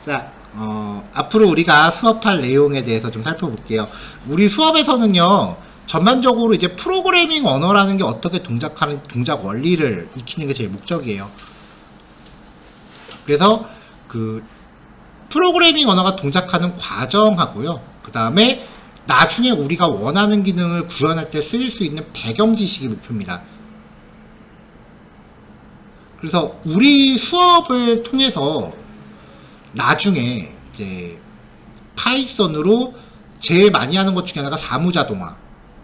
자, 앞으로 우리가 수업할 내용에 대해서 좀 살펴볼게요. 우리 수업에서는요, 전반적으로 이제 프로그래밍 언어라는 게 어떻게 동작하는, 동작 원리를 익히는 게 제일 목적이에요. 그래서 그 프로그래밍 언어가 동작하는 과정하고요. 그 다음에 나중에 우리가 원하는 기능을 구현할 때 쓰일 수 있는 배경 지식이 목표입니다. 그래서 우리 수업을 통해서 나중에 이제 파이썬으로 제일 많이 하는 것 중에 하나가 사무자동화,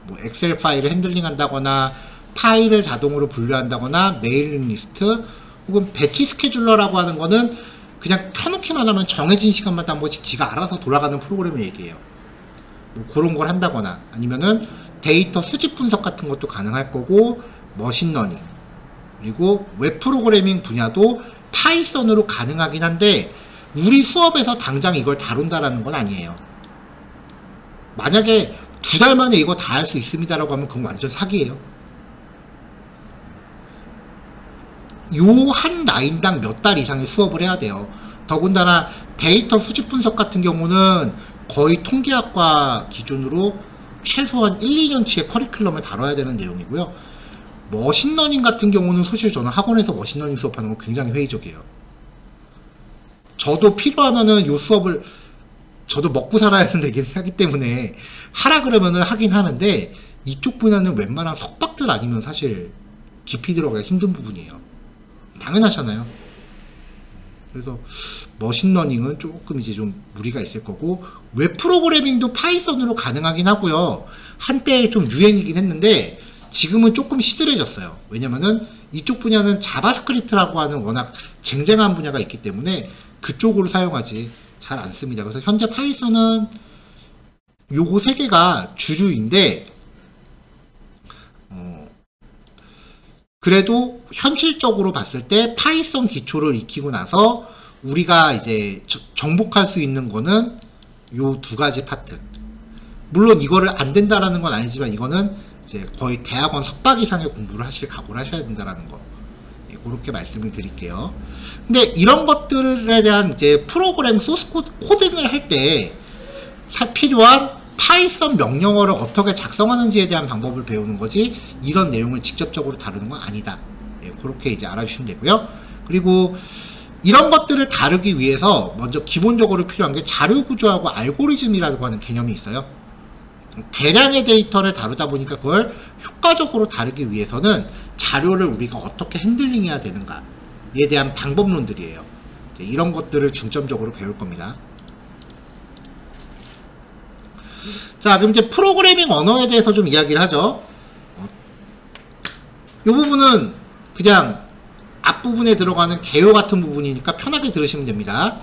뭐 엑셀 파일을 핸들링 한다거나 파일을 자동으로 분류한다거나 메일링 리스트 혹은 배치 스케줄러라고 하는 거는 그냥 켜놓기만 하면 정해진 시간마다 한 번씩 지가 알아서 돌아가는 프로그램을 얘기해요. 뭐 그런 걸 한다거나 아니면은 데이터 수집 분석 같은 것도 가능할 거고, 머신러닝 그리고 웹 프로그래밍 분야도 파이썬으로 가능하긴 한데 우리 수업에서 당장 이걸 다룬다라는 건 아니에요. 만약에 2달 만에 이거 다 할 수 있습니다라고 하면 그건 완전 사기예요. 요 한 라인당 몇 달 이상의 수업을 해야 돼요. 더군다나 데이터 수집 분석 같은 경우는 거의 통계학과 기준으로 최소한 1, 2년치의 커리큘럼을 다뤄야 되는 내용이고요. 머신러닝 같은 경우는 사실 저는 학원에서 머신러닝 수업하는 거 굉장히 회의적이에요. 저도 필요하면은 요 수업을 저도 먹고 살아야 되기 때문에 하라 그러면은 하긴 하는데 이쪽 분야는 웬만한 석박들 아니면 사실 깊이 들어가기 힘든 부분이에요. 당연하잖아요. 그래서 머신러닝은 조금 이제 좀 무리가 있을 거고, 웹 프로그래밍도 파이썬으로 가능하긴 하고요. 한때 좀 유행이긴 했는데 지금은 조금 시들해졌어요. 왜냐면은 이쪽 분야는 자바스크립트라고 하는 워낙 쟁쟁한 분야가 있기 때문에 그쪽으로 사용하지 잘 안 씁니다. 그래서 현재 파이썬은 요거 3개가 주류인데 그래도 현실적으로 봤을 때 파이썬 기초를 익히고 나서 우리가 이제 정복할 수 있는 거는 요 2가지 파트. 물론 이거를 안 된다라는 건 아니지만 이거는 이제 거의 대학원 석박 이상의 공부를 각오를 하셔야 된다라는 거. 그렇게 말씀을 드릴게요. 근데 이런 것들에 대한 이제 프로그램 소스 코딩을 할 때 필요한 파이썬 명령어를 어떻게 작성하는지에 대한 방법을 배우는 거지 이런 내용을 직접적으로 다루는 건 아니다. 그렇게 이제 알아주시면 되고요. 그리고 이런 것들을 다루기 위해서 먼저 기본적으로 필요한 게 자료구조하고 알고리즘이라고 하는 개념이 있어요. 대량의 데이터를 다루다 보니까 그걸 효과적으로 다루기 위해서는 자료를 우리가 어떻게 핸들링해야 되는가에 대한 방법론들이에요. 이런 것들을 중점적으로 배울 겁니다. 자, 그럼 이제 프로그래밍 언어에 대해서 좀 이야기를 하죠. 이 부분은 그냥 앞부분에 들어가는 개요 같은 부분이니까 편하게 들으시면 됩니다.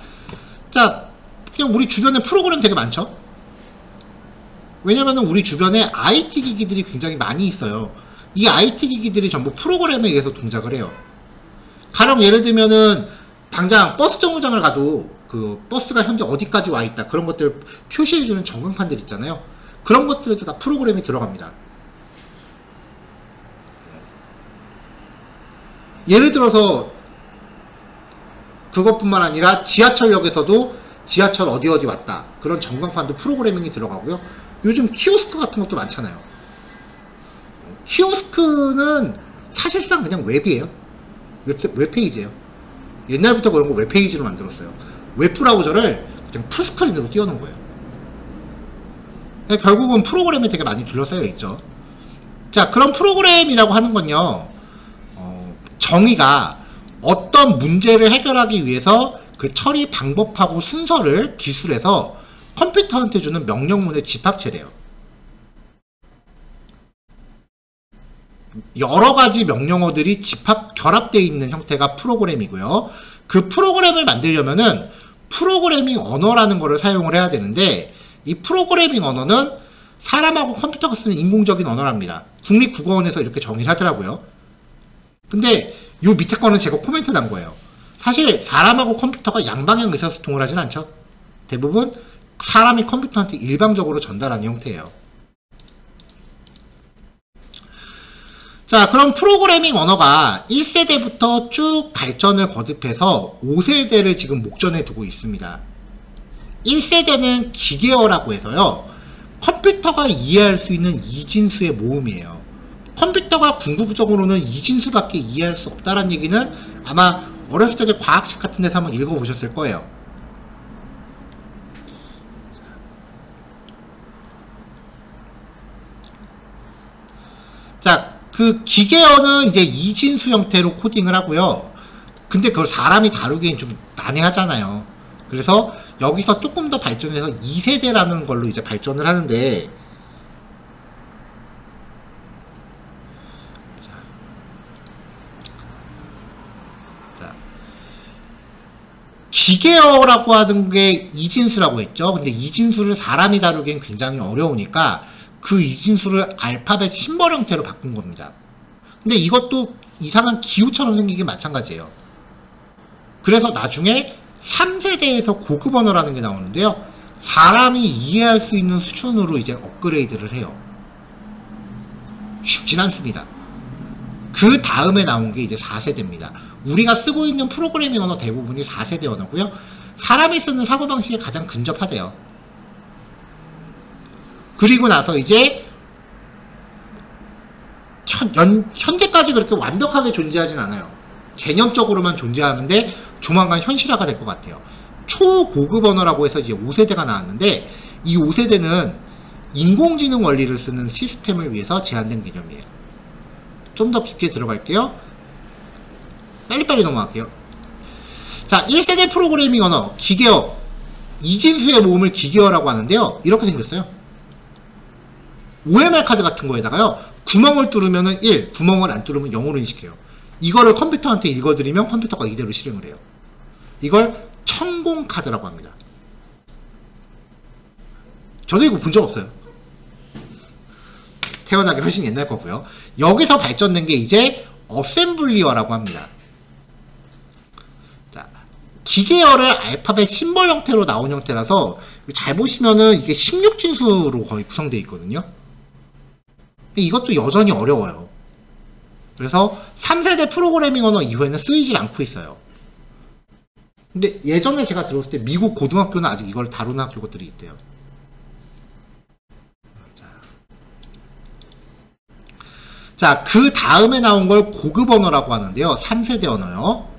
자, 그냥 우리 주변에 프로그램 되게 많죠? 왜냐면은 우리 주변에 IT 기기들이 굉장히 많이 있어요. 이 IT 기기들이 전부 프로그램에 의해서 동작을 해요. 가령 예를 들면은 당장 버스 정류장을 가도 그 버스가 현재 어디까지 와 있다 그런 것들 표시해주는 전광판들 있잖아요. 그런 것들에도 다 프로그램이 들어갑니다. 예를 들어서 그것뿐만 아니라 지하철역에서도 지하철 어디 왔다 그런 전광판도 프로그래밍이 들어가고요. 요즘 키오스크 같은 것도 많잖아요. 키오스크는 사실상 그냥 웹이에요. 웹페이지예요. 옛날부터 그런 거 웹페이지로 만들었어요. 웹브라우저를 그냥 풀스크린으로 띄워놓은 거예요. 결국은 프로그램이 되게 많이 둘러싸여 있죠. 자, 그런 프로그램이라고 하는 건요, 정의가 어떤 문제를 해결하기 위해서 그 처리 방법하고 순서를 기술해서 컴퓨터한테 주는 명령문의 집합체래요. 여러 가지 명령어들이 결합되어 있는 형태가 프로그램이고요. 그 프로그램을 만들려면은 프로그래밍 언어라는 거를 사용을 해야 되는데, 이 프로그래밍 언어는 사람하고 컴퓨터가 쓰는 인공적인 언어랍니다. 국립국어원에서 이렇게 정의를 하더라고요. 근데 요 밑에 거는 제가 코멘트 단 거예요. 사실 사람하고 컴퓨터가 양방향 의사소통을 하진 않죠. 대부분 사람이 컴퓨터한테 일방적으로 전달하는 형태예요. 자, 그럼 프로그래밍 언어가 1세대부터 쭉 발전을 거듭해서 5세대를 지금 목전에 두고 있습니다. 1세대는 기계어라고 해서요, 컴퓨터가 이해할 수 있는 이진수의 모음이에요. 컴퓨터가 궁극적으로는 이진수밖에 이해할 수 없다는 얘기는 아마 어렸을 적에 과학책 같은 데서 한번 읽어보셨을 거예요. 자, 그 기계어는 이제 이진수 형태로 코딩을 하고요. 근데 그걸 사람이 다루기엔 좀 난해하잖아요. 그래서 여기서 조금 더 발전해서 2세대라는 걸로 이제 발전을 하는데, 자, 기계어라고 하는 게 이진수라고 했죠. 근데 이진수를 사람이 다루기엔 굉장히 어려우니까 그 이진수를 알파벳 심벌 형태로 바꾼 겁니다. 근데 이것도 이상한 기호처럼 생기긴 마찬가지예요. 그래서 나중에 3세대에서 고급 언어라는 게 나오는데요, 사람이 이해할 수 있는 수준으로 이제 업그레이드를 해요. 쉽진 않습니다. 그 다음에 나온 게 이제 4세대입니다. 우리가 쓰고 있는 프로그래밍 언어 대부분이 4세대 언어고요. 사람이 쓰는 사고방식에 가장 근접하대요. 그리고 나서 이제 현재까지 그렇게 완벽하게 존재하진 않아요. 개념적으로만 존재하는데 조만간 현실화가 될 것 같아요. 초고급 언어라고 해서 이제 5세대가 나왔는데, 이 5세대는 인공지능 원리를 쓰는 시스템을 위해서 제한된 개념이에요. 좀 더 깊게 들어갈게요. 빨리빨리 넘어갈게요. 자, 1세대 프로그래밍 언어, 기계어. 이진수의 모음을 기계어라고 하는데요, 이렇게 생겼어요. OMR 카드 같은 거에다가요, 구멍을 뚫으면은 1, 구멍을 안 뚫으면 0으로 인식해요. 이거를 컴퓨터한테 읽어드리면 컴퓨터가 이대로 실행을 해요. 이걸 천공 카드라고 합니다. 저도 이거 본 적 없어요. 태어나기 훨씬 옛날 거고요. 여기서 발전된 게 이제 어셈블리어라고 합니다. 자, 기계어를 알파벳 심벌 형태로 나온 형태라서 잘 보시면은 이게 16진수로 거의 구성되어 있거든요. 이것도 여전히 어려워요. 그래서 3세대 프로그래밍 언어 이후에는 쓰이질 않고 있어요. 근데 예전에 제가 들었을 때 미국 고등학교는 아직 이걸 다루는 학교들이 있대요. 자, 그 다음에 나온 걸 고급 언어라고 하는데요, 3세대 언어요.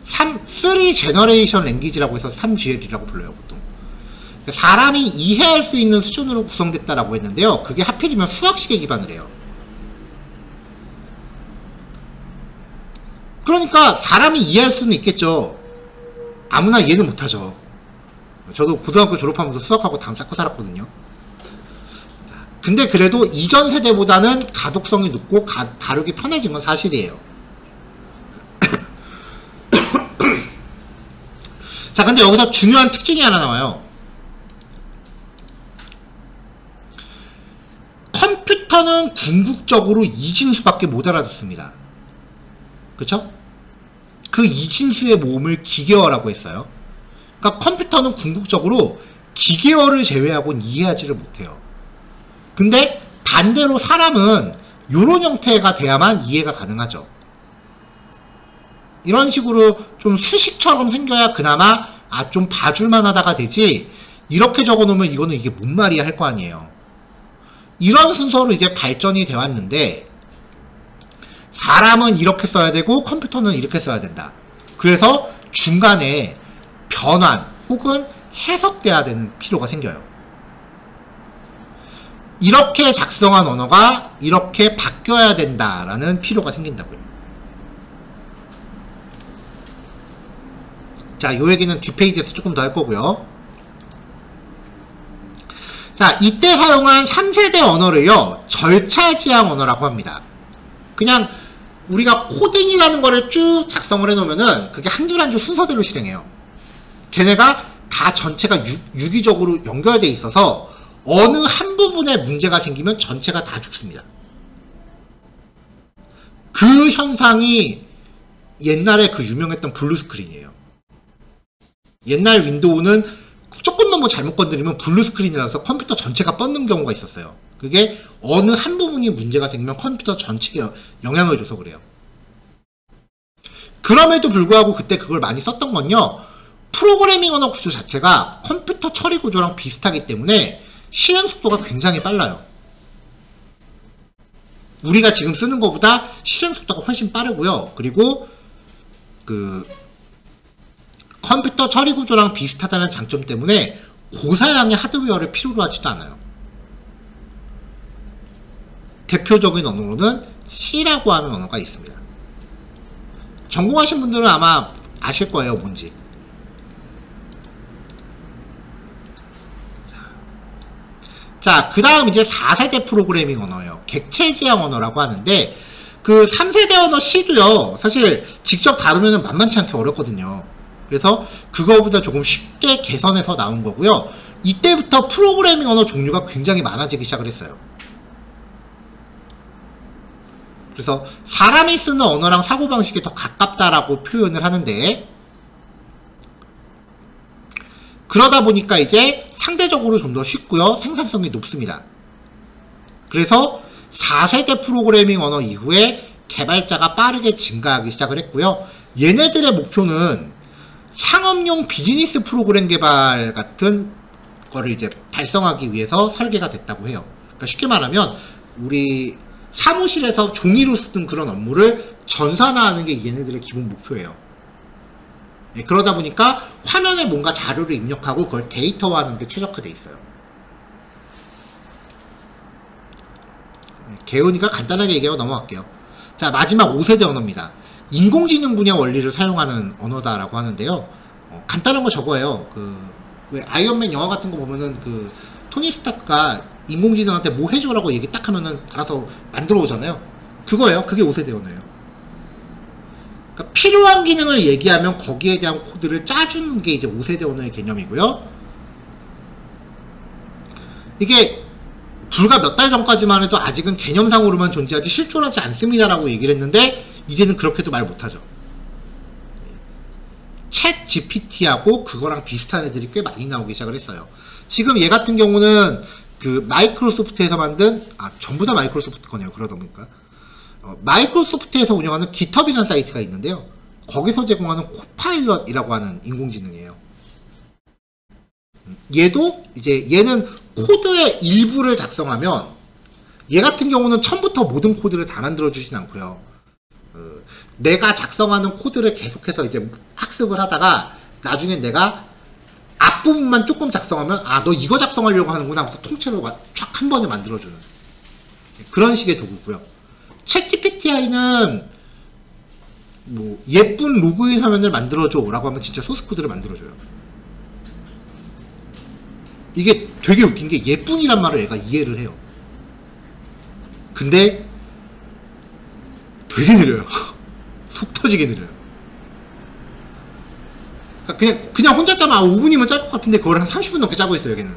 3 제너레이션 랭귀지라고 해서 3GL이라고 불러요, 보통. 사람이 이해할 수 있는 수준으로 구성됐다라고 했는데요, 그게 하필이면 수학식에 기반을 해요. 그러니까 사람이 이해할 수는 있겠죠. 아무나 이해는 못하죠. 저도 고등학교 졸업하면서 수학하고 담 쌓고 살았거든요. 근데 그래도 이전 세대보다는 가독성이 높고 다루기 편해진 건 사실이에요. 자, 근데 여기서 중요한 특징이 하나 나와요. 컴퓨터는 궁극적으로 이진수밖에 못 알아듣습니다. 그쵸? 그 이진수의 모음을 기계어라고 했어요. 그러니까 컴퓨터는 궁극적으로 기계어를 제외하고는 이해하지를 못해요. 근데 반대로 사람은 이런 형태가 돼야만 이해가 가능하죠. 이런 식으로 좀 수식처럼 생겨야 그나마 좀 봐줄만 하다가 되지, 이렇게 적어놓으면 이거는 이게 뭔 말이야 할 거 아니에요. 이런 순서로 이제 발전이 되어 왔는데, 사람은 이렇게 써야 되고 컴퓨터는 이렇게 써야 된다. 그래서 중간에 변환 혹은 해석돼야 되는 필요가 생겨요. 이렇게 작성한 언어가 이렇게 바뀌어야 된다라는 필요가 생긴다고요. 자, 요 얘기는 뒷페이지에서 조금 더 할 거고요. 자, 이때 사용한 3세대 언어를요, 절차지향 언어라고 합니다. 그냥 우리가 코딩이라는 거를 쭉 작성을 해놓으면은 그게 한 줄 한 줄 순서대로 실행해요. 걔네가 다 전체가 유기적으로 연결되어 있어서 어느 한 부분에 문제가 생기면 전체가 다 죽습니다. 그 현상이 옛날에 그 유명했던 블루스크린이에요. 옛날 윈도우는 조금만 뭐 잘못 건드리면 블루스크린이라서 컴퓨터 전체가 뻗는 경우가 있었어요. 그게 어느 한 부분이 문제가 생기면 컴퓨터 전체에 영향을 줘서 그래요. 그럼에도 불구하고 그때 그걸 많이 썼던 건요, 프로그래밍 언어 구조 자체가 컴퓨터 처리 구조랑 비슷하기 때문에 실행 속도가 굉장히 빨라요. 우리가 지금 쓰는 것보다 실행 속도가 훨씬 빠르고요. 그리고 그 컴퓨터 처리 구조랑 비슷하다는 장점 때문에 고사양의 하드웨어를 필요로 하지도 않아요. 대표적인 언어로는 C라고 하는 언어가 있습니다. 전공하신 분들은 아마 아실 거예요, 뭔지. 자, 그 다음 이제 4세대 프로그래밍 언어예요. 객체 지향 언어라고 하는데, 그 3세대 언어 C도요, 사실 직접 다루면 만만치 않게 어렵거든요. 그래서 그거보다 조금 쉽게 개선해서 나온 거고요. 이때부터 프로그래밍 언어 종류가 굉장히 많아지기 시작을 했어요. 그래서 사람이 쓰는 언어랑 사고방식이 더 가깝다라고 표현을 하는데, 그러다 보니까 이제 상대적으로 좀 더 쉽고요, 생산성이 높습니다. 그래서 4세대 프로그래밍 언어 이후에 개발자가 빠르게 증가하기 시작을 했고요. 얘네들의 목표는 상업용 비즈니스 프로그램 개발 같은 거를 이제 달성하기 위해서 설계가 됐다고 해요. 그러니까 쉽게 말하면 우리 사무실에서 종이로 쓰던 그런 업무를 전산화하는 게 얘네들의 기본 목표예요. 네, 그러다 보니까 화면에 뭔가 자료를 입력하고 그걸 데이터화하는 게 최적화되어 있어요. 네, 개운이가 간단하게 얘기하고 넘어갈게요. 자, 마지막 5세대 언어입니다. 인공지능 분야 원리를 사용하는 언어다라고 하는데요. 간단한 거 저거예요. 왜 아이언맨 영화 같은 거 보면은 그 토니 스타크가 인공지능한테 뭐 해줘라고 얘기 딱 하면은 알아서 만들어 오잖아요. 그거예요. 그게 5세대 언어예요. 그러니까 필요한 기능을 얘기하면 거기에 대한 코드를 짜주는 게 이제 5세대 언어의 개념이고요. 이게 불과 몇 달 전까지만 해도 아직은 개념상으로만 존재하지 실존하지 않습니다라고 얘기를 했는데, 이제는 그렇게도 말 못하죠. 챗 GPT하고 그거랑 비슷한 애들이 꽤 많이 나오기 시작을 했어요. 지금 얘 같은 경우는 그 마이크로소프트에서 만든, 전부 다 마이크로소프트 거네요. 그러다 보니까. 마이크로소프트에서 운영하는 깃허브이라는 사이트가 있는데요. 거기서 제공하는 코파일럿이라고 하는 인공지능이에요. 얘도 이제 얘는 코드의 일부를 작성하면, 얘 같은 경우는 처음부터 모든 코드를 다 만들어주진 않고요. 내가 작성하는 코드를 계속해서 이제 학습을 하다가 나중에 내가 앞부분만 조금 작성하면, 너 이거 작성하려고 하는구나 하면서 통째로 쫙 한 번에 만들어주는 그런 식의 도구고요. 챗GPT는 뭐 예쁜 로그인 화면을 만들어줘 라고 하면 진짜 소스 코드를 만들어줘요. 이게 되게 웃긴 게 예쁜이란 말을 얘가 이해를 해요. 근데 되게 느려요. 속 터지게 느려요. 그러니까 그냥 혼자 짜면 5분이면 짤 것 같은데 그걸 한 30분 넘게 짜고 있어요, 여기는.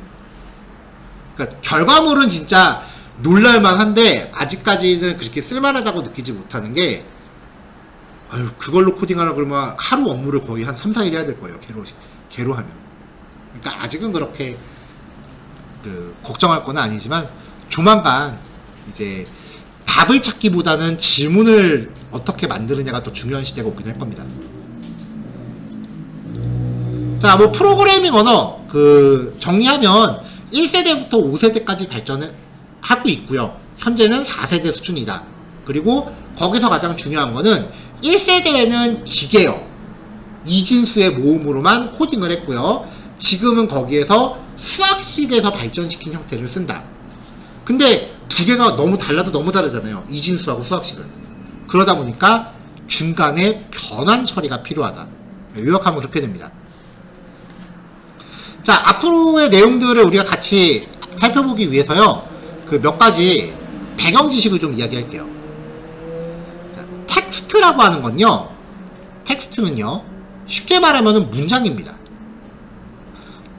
그러니까 결과물은 진짜 놀랄만한데 아직까지는 그렇게 쓸만하다고 느끼지 못하는 게, 그걸로 코딩하라 그러면 하루 업무를 거의 한 3, 4일 해야 될 거예요, 개로 하면. 그러니까 아직은 그렇게 걱정할 건 아니지만 조만간 이제 답을 찾기보다는 질문을 어떻게 만드느냐가 더 중요한 시대가 오긴 할 겁니다. 자, 뭐 프로그래밍 언어 정리하면 1세대부터 5세대까지 발전을 하고 있고요. 현재는 4세대 수준이다. 그리고 거기서 가장 중요한 거는 1세대에는 기계어, 이진수의 모음으로만 코딩을 했고요. 지금은 거기에서 수학식에서 발전시킨 형태를 쓴다. 근데 두 개가 너무 달라도 너무 다르잖아요. 이진수하고 수학식은. 그러다 보니까 중간에 변환 처리가 필요하다. 요약하면 그렇게 됩니다. 자, 앞으로의 내용들을 우리가 같이 살펴보기 위해서요, 몇 가지 배경 지식을 좀 이야기할게요. 자, 텍스트라고 하는 건요, 텍스트는요, 쉽게 말하면 문장입니다.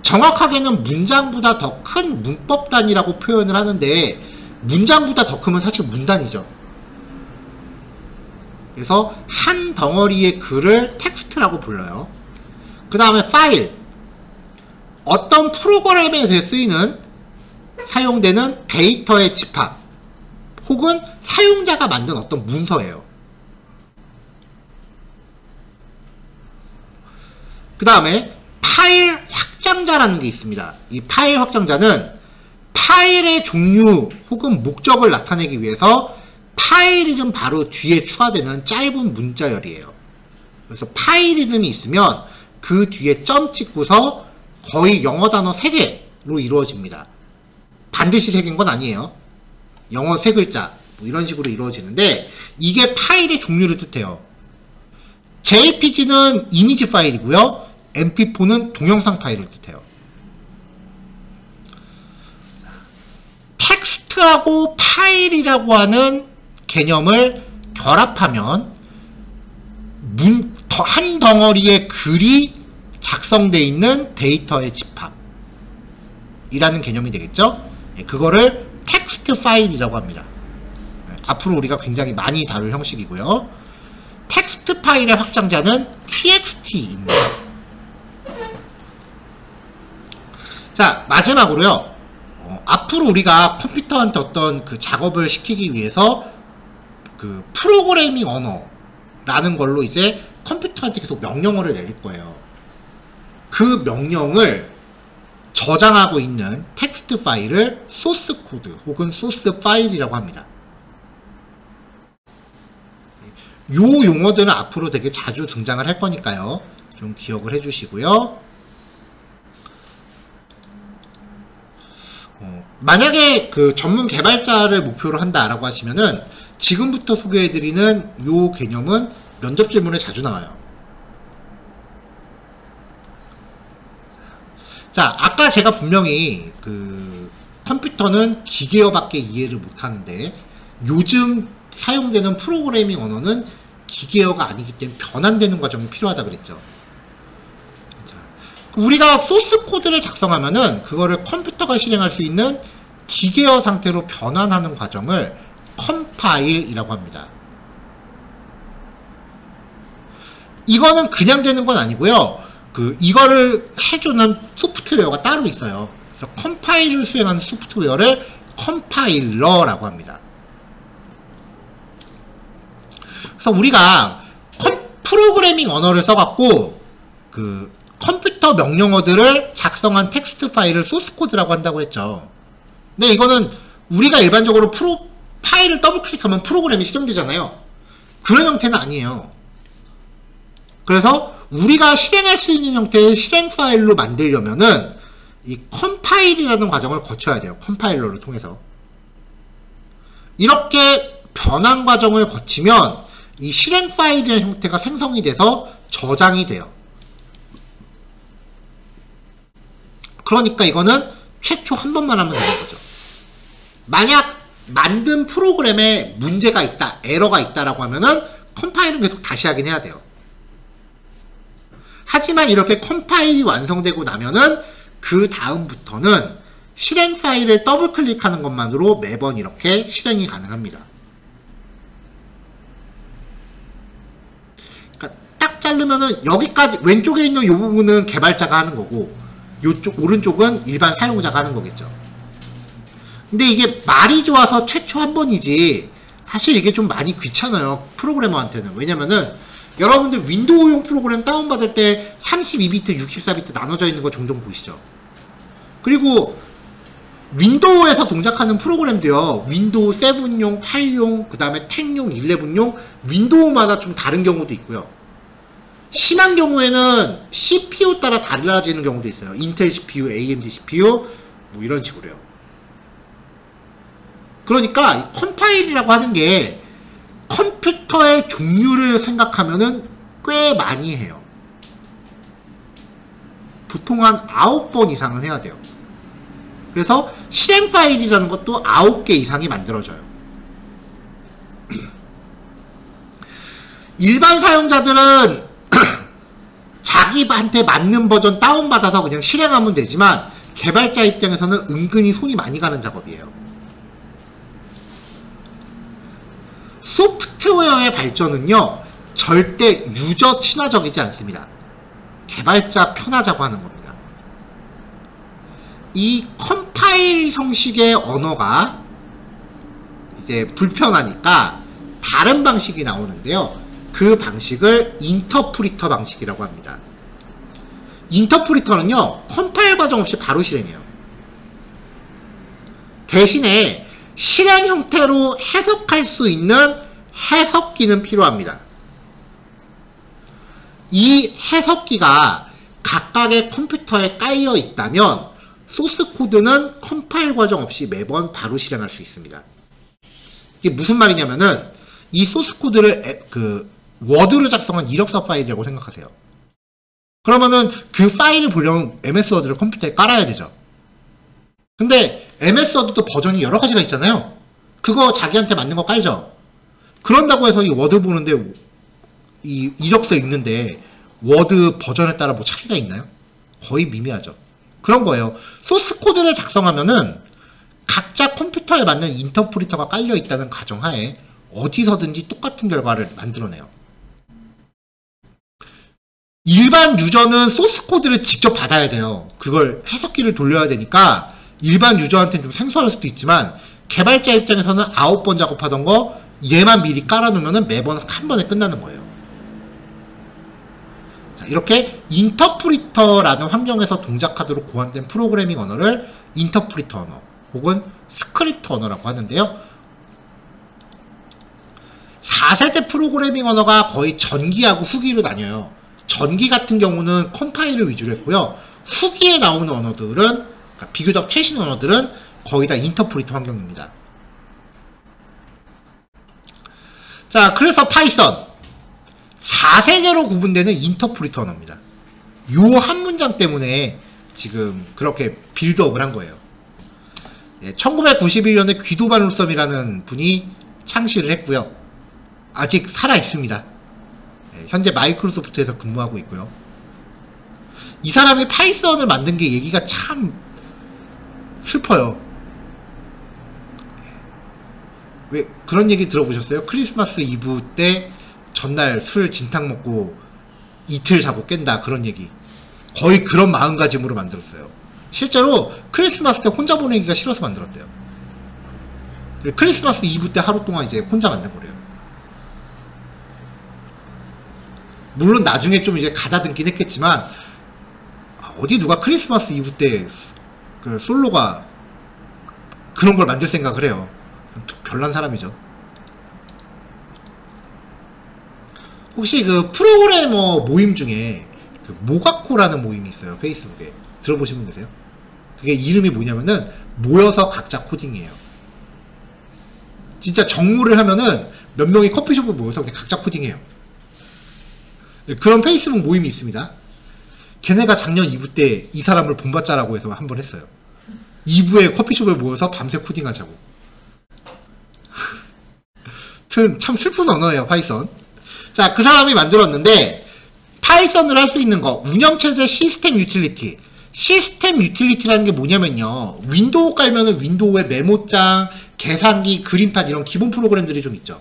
정확하게는 문장보다 더 큰 문법 단위라고 표현을 하는데, 문장보다 더 크면 사실 문단이죠. 그래서 한 덩어리의 글을 텍스트라고 불러요. 그 다음에 파일, 어떤 프로그램에서 쓰이는 사용되는 데이터의 집합 혹은 사용자가 만든 어떤 문서예요. 그 다음에 파일 확장자라는 게 있습니다. 이 파일 확장자는 파일의 종류 혹은 목적을 나타내기 위해서 파일 이름 바로 뒤에 추가되는 짧은 문자열이에요. 그래서 파일 이름이 있으면 그 뒤에 점 찍고서 거의 영어 단어 3개로 이루어집니다. 반드시 3개인 건 아니에요. 영어 3글자 뭐 이런 식으로 이루어지는데 이게 파일의 종류를 뜻해요. JPG는 이미지 파일이고요. MP4는 동영상 파일을 뜻해요. 텍스트하고 파일이라고 하는 개념을 결합하면 한 덩어리의 글이 작성되어 있는 데이터의 집합이라는 개념이 되겠죠. 그거를 텍스트 파일이라고 합니다. 앞으로 우리가 굉장히 많이 다룰 형식이고요. 텍스트 파일의 확장자는 txt입니다. 자, 마지막으로요. 앞으로 우리가 컴퓨터한테 어떤 그 작업을 시키기 위해서 그 프로그래밍 언어라는 걸로 이제 컴퓨터한테 계속 명령어를 내릴 거예요. 그 명령을 저장하고 있는 텍스트 파일을 소스 코드 혹은 소스 파일이라고 합니다. 요 용어들은 앞으로 되게 자주 등장을 할 거니까요. 좀 기억을 해주시고요. 만약에 그 전문 개발자를 목표로 한다라고 하시면은 지금부터 소개해드리는 요 개념은 면접 질문에 자주 나와요. 자, 아까 제가 분명히 그 컴퓨터는 기계어밖에 이해를 못하는데 요즘 사용되는 프로그래밍 언어는 기계어가 아니기 때문에 변환되는 과정이 필요하다 그랬죠. 자, 우리가 소스 코드를 작성하면은 그거를 컴퓨터가 실행할 수 있는 기계어 상태로 변환하는 과정을 컴파일이라고 합니다. 이거는 그냥 되는 건 아니고요. 이거를 해주는 소프트웨어가 따로 있어요. 그래서 컴파일을 수행하는 소프트웨어를 컴파일러라고 합니다. 그래서 우리가 프로그래밍 언어를 써갖고 그 컴퓨터 명령어들을 작성한 텍스트 파일을 소스 코드라고 한다고 했죠. 근데 이거는 우리가 일반적으로 파일을 더블 클릭하면 프로그램이 실행되잖아요. 그런 형태는 아니에요. 그래서 우리가 실행할 수 있는 형태의 실행 파일로 만들려면은 이 컴파일이라는 과정을 거쳐야 돼요. 컴파일러를 통해서. 이렇게 변환 과정을 거치면 이 실행 파일이라는 형태가 생성이 돼서 저장이 돼요. 그러니까 이거는 최초 한 번만 하면 되는 거죠. 만약 만든 프로그램에 문제가 있다, 에러가 있다라고 하면은 컴파일은 계속 다시 하긴 해야 돼요. 하지만 이렇게 컴파일이 완성되고 나면은 그 다음부터는 실행 파일을 더블 클릭하는 것만으로 매번 이렇게 실행이 가능합니다. 그러니까 딱 자르면은 여기까지 왼쪽에 있는 이 부분은 개발자가 하는 거고 이쪽 오른쪽은 일반 사용자가 하는 거겠죠. 근데 이게 말이 좋아서 최초 한 번이지 사실 이게 좀 많이 귀찮아요. 프로그래머한테는. 왜냐면은 여러분들 윈도우용 프로그램 다운받을 때 32비트, 64비트 나눠져 있는 거 종종 보시죠. 그리고 윈도우에서 동작하는 프로그램도요. 윈도우 7용, 8용, 그 다음에 10용, 11용 윈도우마다 좀 다른 경우도 있고요. 심한 경우에는 CPU 따라 달라지는 경우도 있어요. 인텔 CPU, AMD CPU 뭐 이런 식으로요. 그러니까 이 컴파일이라고 하는 게 컴퓨터의 종류를 생각하면은 꽤 많이 해요. 보통 한 9번 이상은 해야 돼요. 그래서 실행 파일이라는 것도 9개 이상이 만들어져요. 일반 사용자들은 자기한테 맞는 버전 다운받아서 그냥 실행하면 되지만 개발자 입장에서는 은근히 손이 많이 가는 작업이에요. 소프트웨어의 발전은요, 절대 유저 친화적이지 않습니다. 개발자 편하자고 하는 겁니다. 이 파일 형식의 언어가 이제 불편하니까 다른 방식이 나오는데요. 그 방식을 인터프리터 방식이라고 합니다. 인터프리터는요, 컴파일 과정 없이 바로 실행해요. 대신에 실행 형태로 해석할 수 있는 해석기는 필요합니다. 이 해석기가 각각의 컴퓨터에 깔려 있다면 소스 코드는 컴파일 과정 없이 매번 바로 실행할 수 있습니다. 이게 무슨 말이냐면은 이 소스 코드를 워드로 작성한 이력서 파일이라고 생각하세요. 그러면은 그 파일을 보려면 MS 워드를 컴퓨터에 깔아야 되죠. 근데 MS 워드도 버전이 여러 가지가 있잖아요. 그거 자기한테 맞는 거 깔죠. 그런다고 해서 이 워드 보는데 이 이력서 읽는데 워드 버전에 따라 뭐 차이가 있나요? 거의 미미하죠. 그런 거예요. 소스 코드를 작성하면은 각자 컴퓨터에 맞는 인터프리터가 깔려 있다는 가정하에 어디서든지 똑같은 결과를 만들어내요. 일반 유저는 소스 코드를 직접 받아야 돼요. 그걸 해석기를 돌려야 되니까 일반 유저한테는 좀 생소할 수도 있지만 개발자 입장에서는 9번 작업하던 거 얘만 미리 깔아놓으면 매번 한 번에 끝나는 거예요. 자, 이렇게 인터프리터라는 환경에서 동작하도록 고안된 프로그래밍 언어를 인터프리터 언어 혹은 스크립트 언어라고 하는데요. 4세대 프로그래밍 언어가 거의 전기하고 후기로 나뉘어요. 전기 같은 경우는 컴파일을 위주로 했고요. 후기에 나오는 언어들은, 그러니까 비교적 최신 언어들은 거의 다 인터프리터 환경입니다. 자, 그래서 파이썬 4세대로 구분되는 인터프리터 언어입니다. 요 한 문장 때문에 지금 그렇게 빌드업을 한 거예요. 1991년에 귀도반 룰섬이라는 분이 창시를 했고요. 아직 살아있습니다. 현재 마이크로소프트에서 근무하고 있고요. 이 사람이 파이썬을 만든 게 얘기가 참 슬퍼요. 왜 그런 얘기 들어보셨어요? 크리스마스 이브 때 전날 술 진탕 먹고 이틀 자고 깬다, 그런 얘기. 거의 그런 마음가짐으로 만들었어요. 실제로 크리스마스 때 혼자 보내기가 싫어서 만들었대요. 크리스마스 이브 때 하루 동안 이제 혼자 만든 거래요. 물론 나중에 좀 이제 가다듬긴 했겠지만, 어디 누가 크리스마스 이브 때 그 솔로가 그런 걸 만들 생각을 해요. 별난 사람이죠. 혹시 그 프로그래머 모임 중에 그 모가코라는 모임이 있어요. 페이스북에. 들어보신 분 계세요? 그게 이름이 뭐냐면은 모여서 각자 코딩이에요. 진짜 정모를 하면은 몇 명이 커피숍에 모여서 그냥 각자 코딩해요. 그런 페이스북 모임이 있습니다. 걔네가 작년 2부 때 이 사람을 본받자라고 해서 한번 했어요. 2부에 커피숍에 모여서 밤새 코딩하자고. 참 슬픈 언어예요, 파이썬. 자, 그 사람이 만들었는데 파이썬을 할 수 있는 거, 운영체제 시스템 유틸리티. 시스템 유틸리티라는 게 뭐냐면요, 윈도우 깔면은 윈도우에 메모장, 계산기, 그림판 이런 기본 프로그램들이 좀 있죠.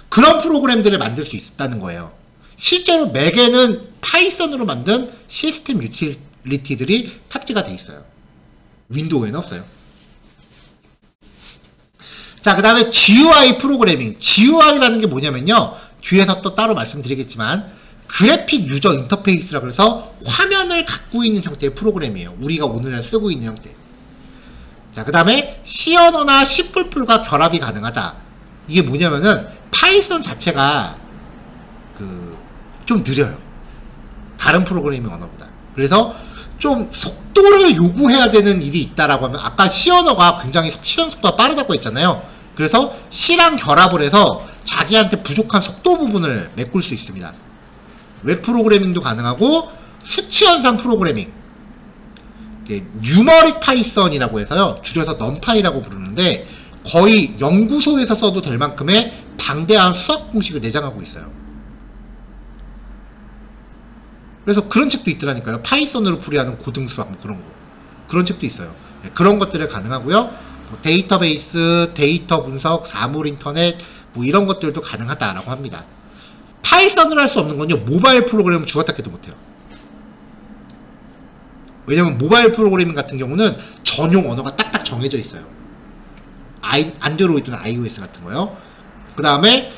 그런 프로그램들을 만들 수 있다는 거예요. 실제로 맥에는 파이썬으로 만든 시스템 유틸리티들이 탑재가 돼 있어요. 윈도우에는 없어요. 자, 그 다음에 GUI 프로그래밍. GUI라는 게 뭐냐면요, 뒤에서 또 따로 말씀드리겠지만 그래픽 유저 인터페이스라고 해서 화면을 갖고 있는 형태의 프로그램이에요. 우리가 오늘날 쓰고 있는 형태. 자, 그 다음에 C 언어나 C++과 결합이 가능하다. 이게 뭐냐면은 파이썬 자체가 좀 느려요. 다른 프로그래밍 언어보다. 그래서 좀 속도를 요구해야 되는 일이 있다라고 하면, 아까 C 언어가 굉장히 실행 속도가 빠르다고 했잖아요. 그래서 C랑 결합을 해서 자기한테 부족한 속도 부분을 메꿀 수 있습니다. 웹 프로그래밍도 가능하고 수치 연산 프로그래밍, 뉴머릭 파이썬이라고 해서요, 줄여서 넘파이라고 부르는데 거의 연구소에서 써도 될 만큼의 방대한 수학 공식을 내장하고 있어요. 그래서 그런 책도 있더라니까요. 파이썬으로 풀이하는 고등수학, 뭐 그런 거. 그런 책도 있어요. 네, 그런 것들을 가능하고요. 뭐 데이터베이스, 데이터 분석, 사물 인터넷, 뭐 이런 것들도 가능하다라고 합니다. 파이썬을 할 수 없는 건요, 모바일 프로그램은 죽었다 깨도 못해요. 왜냐면 모바일 프로그래밍 같은 경우는 전용 언어가 딱딱 정해져 있어요. 안드로이드나 iOS 같은 거요. 그 다음에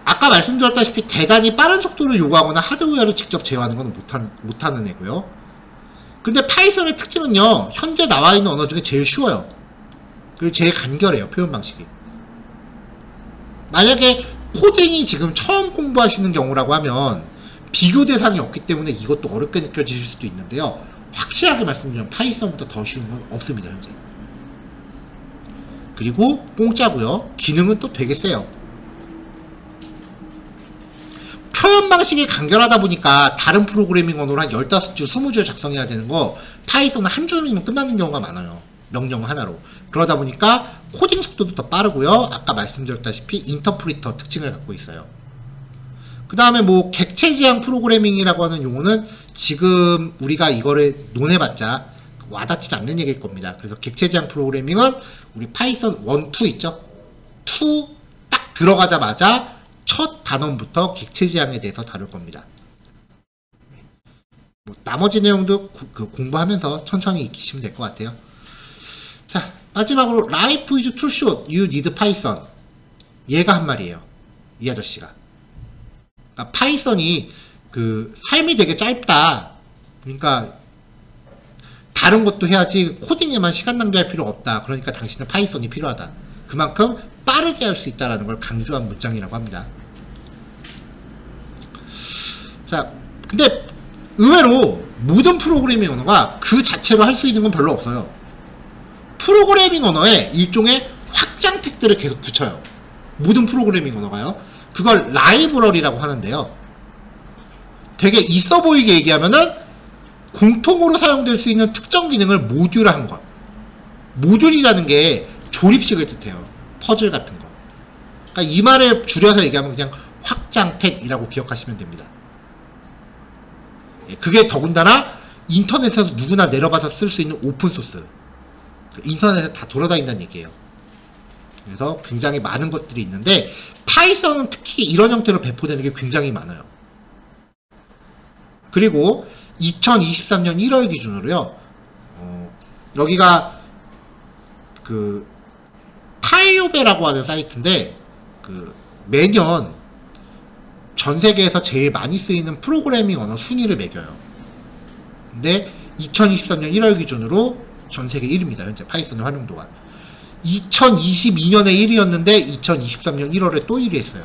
아까 말씀드렸다시피 대단히 빠른 속도를 요구하거나 하드웨어를 직접 제어하는 건 못하는 애고요. 근데 파이썬의 특징은요, 현재 나와 있는 언어 중에 제일 쉬워요. 그리고 제일 간결해요, 표현 방식이. 만약에 코딩이 지금 처음 공부하시는 경우라고 하면 비교 대상이 없기 때문에 이것도 어렵게 느껴지실 수도 있는데요. 확실하게 말씀드리면 파이썬보다 더 쉬운 건 없습니다, 현재. 그리고 공짜고요. 기능은 또 되게 세요. 표현 방식이 간결하다 보니까 다른 프로그래밍 언어로 한 15줄, 20줄 작성해야 되는 거 파이썬은 한 줄이면 끝나는 경우가 많아요. 명령 하나로. 그러다 보니까 코딩 속도도 더 빠르고요. 아까 말씀드렸다시피 인터프리터 특징을 갖고 있어요. 그 다음에 뭐 객체 지향 프로그래밍이라고 하는 용어는 지금 우리가 이거를 논해봤자 와닿지 않는 얘기일 겁니다. 그래서 객체 지향 프로그래밍은 우리 파이썬 1, 2 있죠? 2 딱 들어가자마자 첫 단원부터 객체 지향에 대해서 다룰 겁니다. 뭐 나머지 내용도 공부하면서 천천히 익히시면 될 것 같아요. 자, 마지막으로 Life is too short, you need Python. 얘가 한 말이에요. 이 아저씨가. 그러니까 파이썬이 삶이 되게 짧다. 그러니까 다른 것도 해야지 코딩에만 시간 낭비할 필요 없다. 그러니까 당신은 파이썬이 필요하다. 그만큼 빠르게 할 수 있다는 걸 강조한 문장이라고 합니다. 자, 근데 의외로 모든 프로그래밍 언어가 그 자체로 할 수 있는 건 별로 없어요. 프로그래밍 언어에 일종의 확장 팩들을 계속 붙여요. 모든 프로그래밍 언어가요. 그걸 라이브러리라고 하는데요. 되게 있어 보이게 얘기하면은 공통으로 사용될 수 있는 특정 기능을 모듈화한 것. 모듈이라는 게 조립식을 뜻해요. 퍼즐 같은 거. 그러니까 이 말을 줄여서 얘기하면 그냥 확장팩이라고 기억하시면 됩니다. 그게 더군다나 인터넷에서 누구나 내려봐서 쓸 수 있는 오픈소스. 인터넷에 다 돌아다닌다는 얘기예요. 그래서 굉장히 많은 것들이 있는데 파이썬은 특히 이런 형태로 배포되는 게 굉장히 많아요. 그리고 2023년 1월 기준으로요. 여기가 타이오베라고 하는 사이트인데 매년 전 세계에서 제일 많이 쓰이는 프로그래밍 언어 순위를 매겨요. 근데 2023년 1월 기준으로 전 세계 1위입니다. 현재 파이썬의 활용도가. 2022년에 1위였는데 2023년 1월에 또 1위 했어요.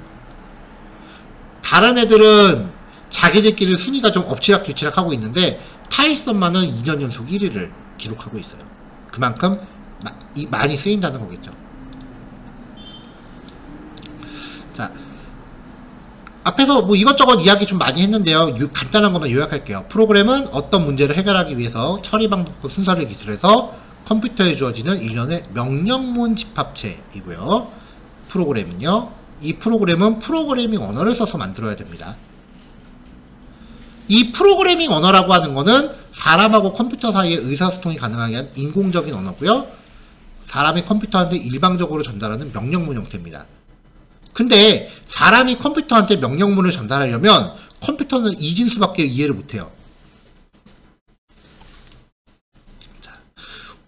다른 애들은 자기들끼리 순위가 좀 엎치락뒤치락 하고 있는데 파이썬만은 2년 연속 1위를 기록하고 있어요. 그만큼 많이 쓰인다는 거겠죠. 자, 앞에서 뭐 이것저것 이야기 좀 많이 했는데요. 간단한 것만 요약할게요. 프로그램은 어떤 문제를 해결하기 위해서 처리 방법과 순서를 기술해서 컴퓨터에 주어지는 일련의 명령문 집합체이고요. 프로그램은요. 이 프로그램은 프로그래밍 언어를 써서 만들어야 됩니다. 이 프로그래밍 언어라고 하는 거는 사람하고 컴퓨터 사이에 의사소통이 가능하게 한 인공적인 언어고요. 사람이 컴퓨터한테 일방적으로 전달하는 명령문 형태입니다. 근데 사람이 컴퓨터한테 명령문을 전달하려면 컴퓨터는 이진수밖에 이해를 못해요. 자,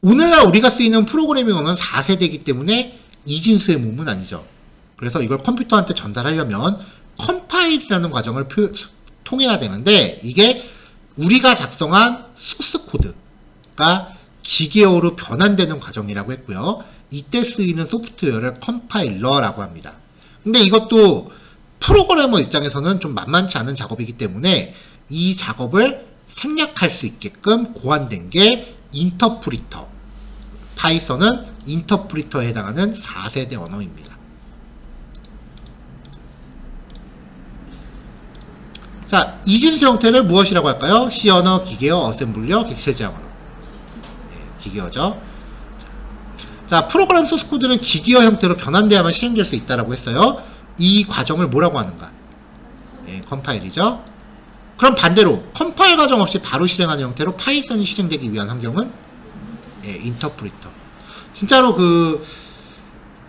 오늘날 우리가 쓰이는 프로그래밍 언어는 4세대이기 때문에 이진수의 몸은 아니죠. 그래서 이걸 컴퓨터한테 전달하려면 컴파일이라는 과정을 통해야 되는데 이게 우리가 작성한 소스 코드가 기계어로 변환되는 과정이라고 했고요. 이때 쓰이는 소프트웨어를 컴파일러라고 합니다. 근데 이것도 프로그래머 입장에서는 좀 만만치 않은 작업이기 때문에 이 작업을 생략할 수 있게끔 고안된 게 인터프리터. 파이썬은 인터프리터에 해당하는 4세대 언어입니다. 자, 이진수 형태를 무엇이라고 할까요? C 언어, 기계어, 어셈블리어, 객체지향 언어. 네, 기계어죠. 자, 프로그램 소스 코드는 기계어 형태로 변환돼야만 실행될 수 있다라고 했어요. 이 과정을 뭐라고 하는가? 네, 컴파일이죠. 그럼 반대로 컴파일 과정 없이 바로 실행하는 형태로 파이썬이 실행되기 위한 환경은 인터프리터. 진짜로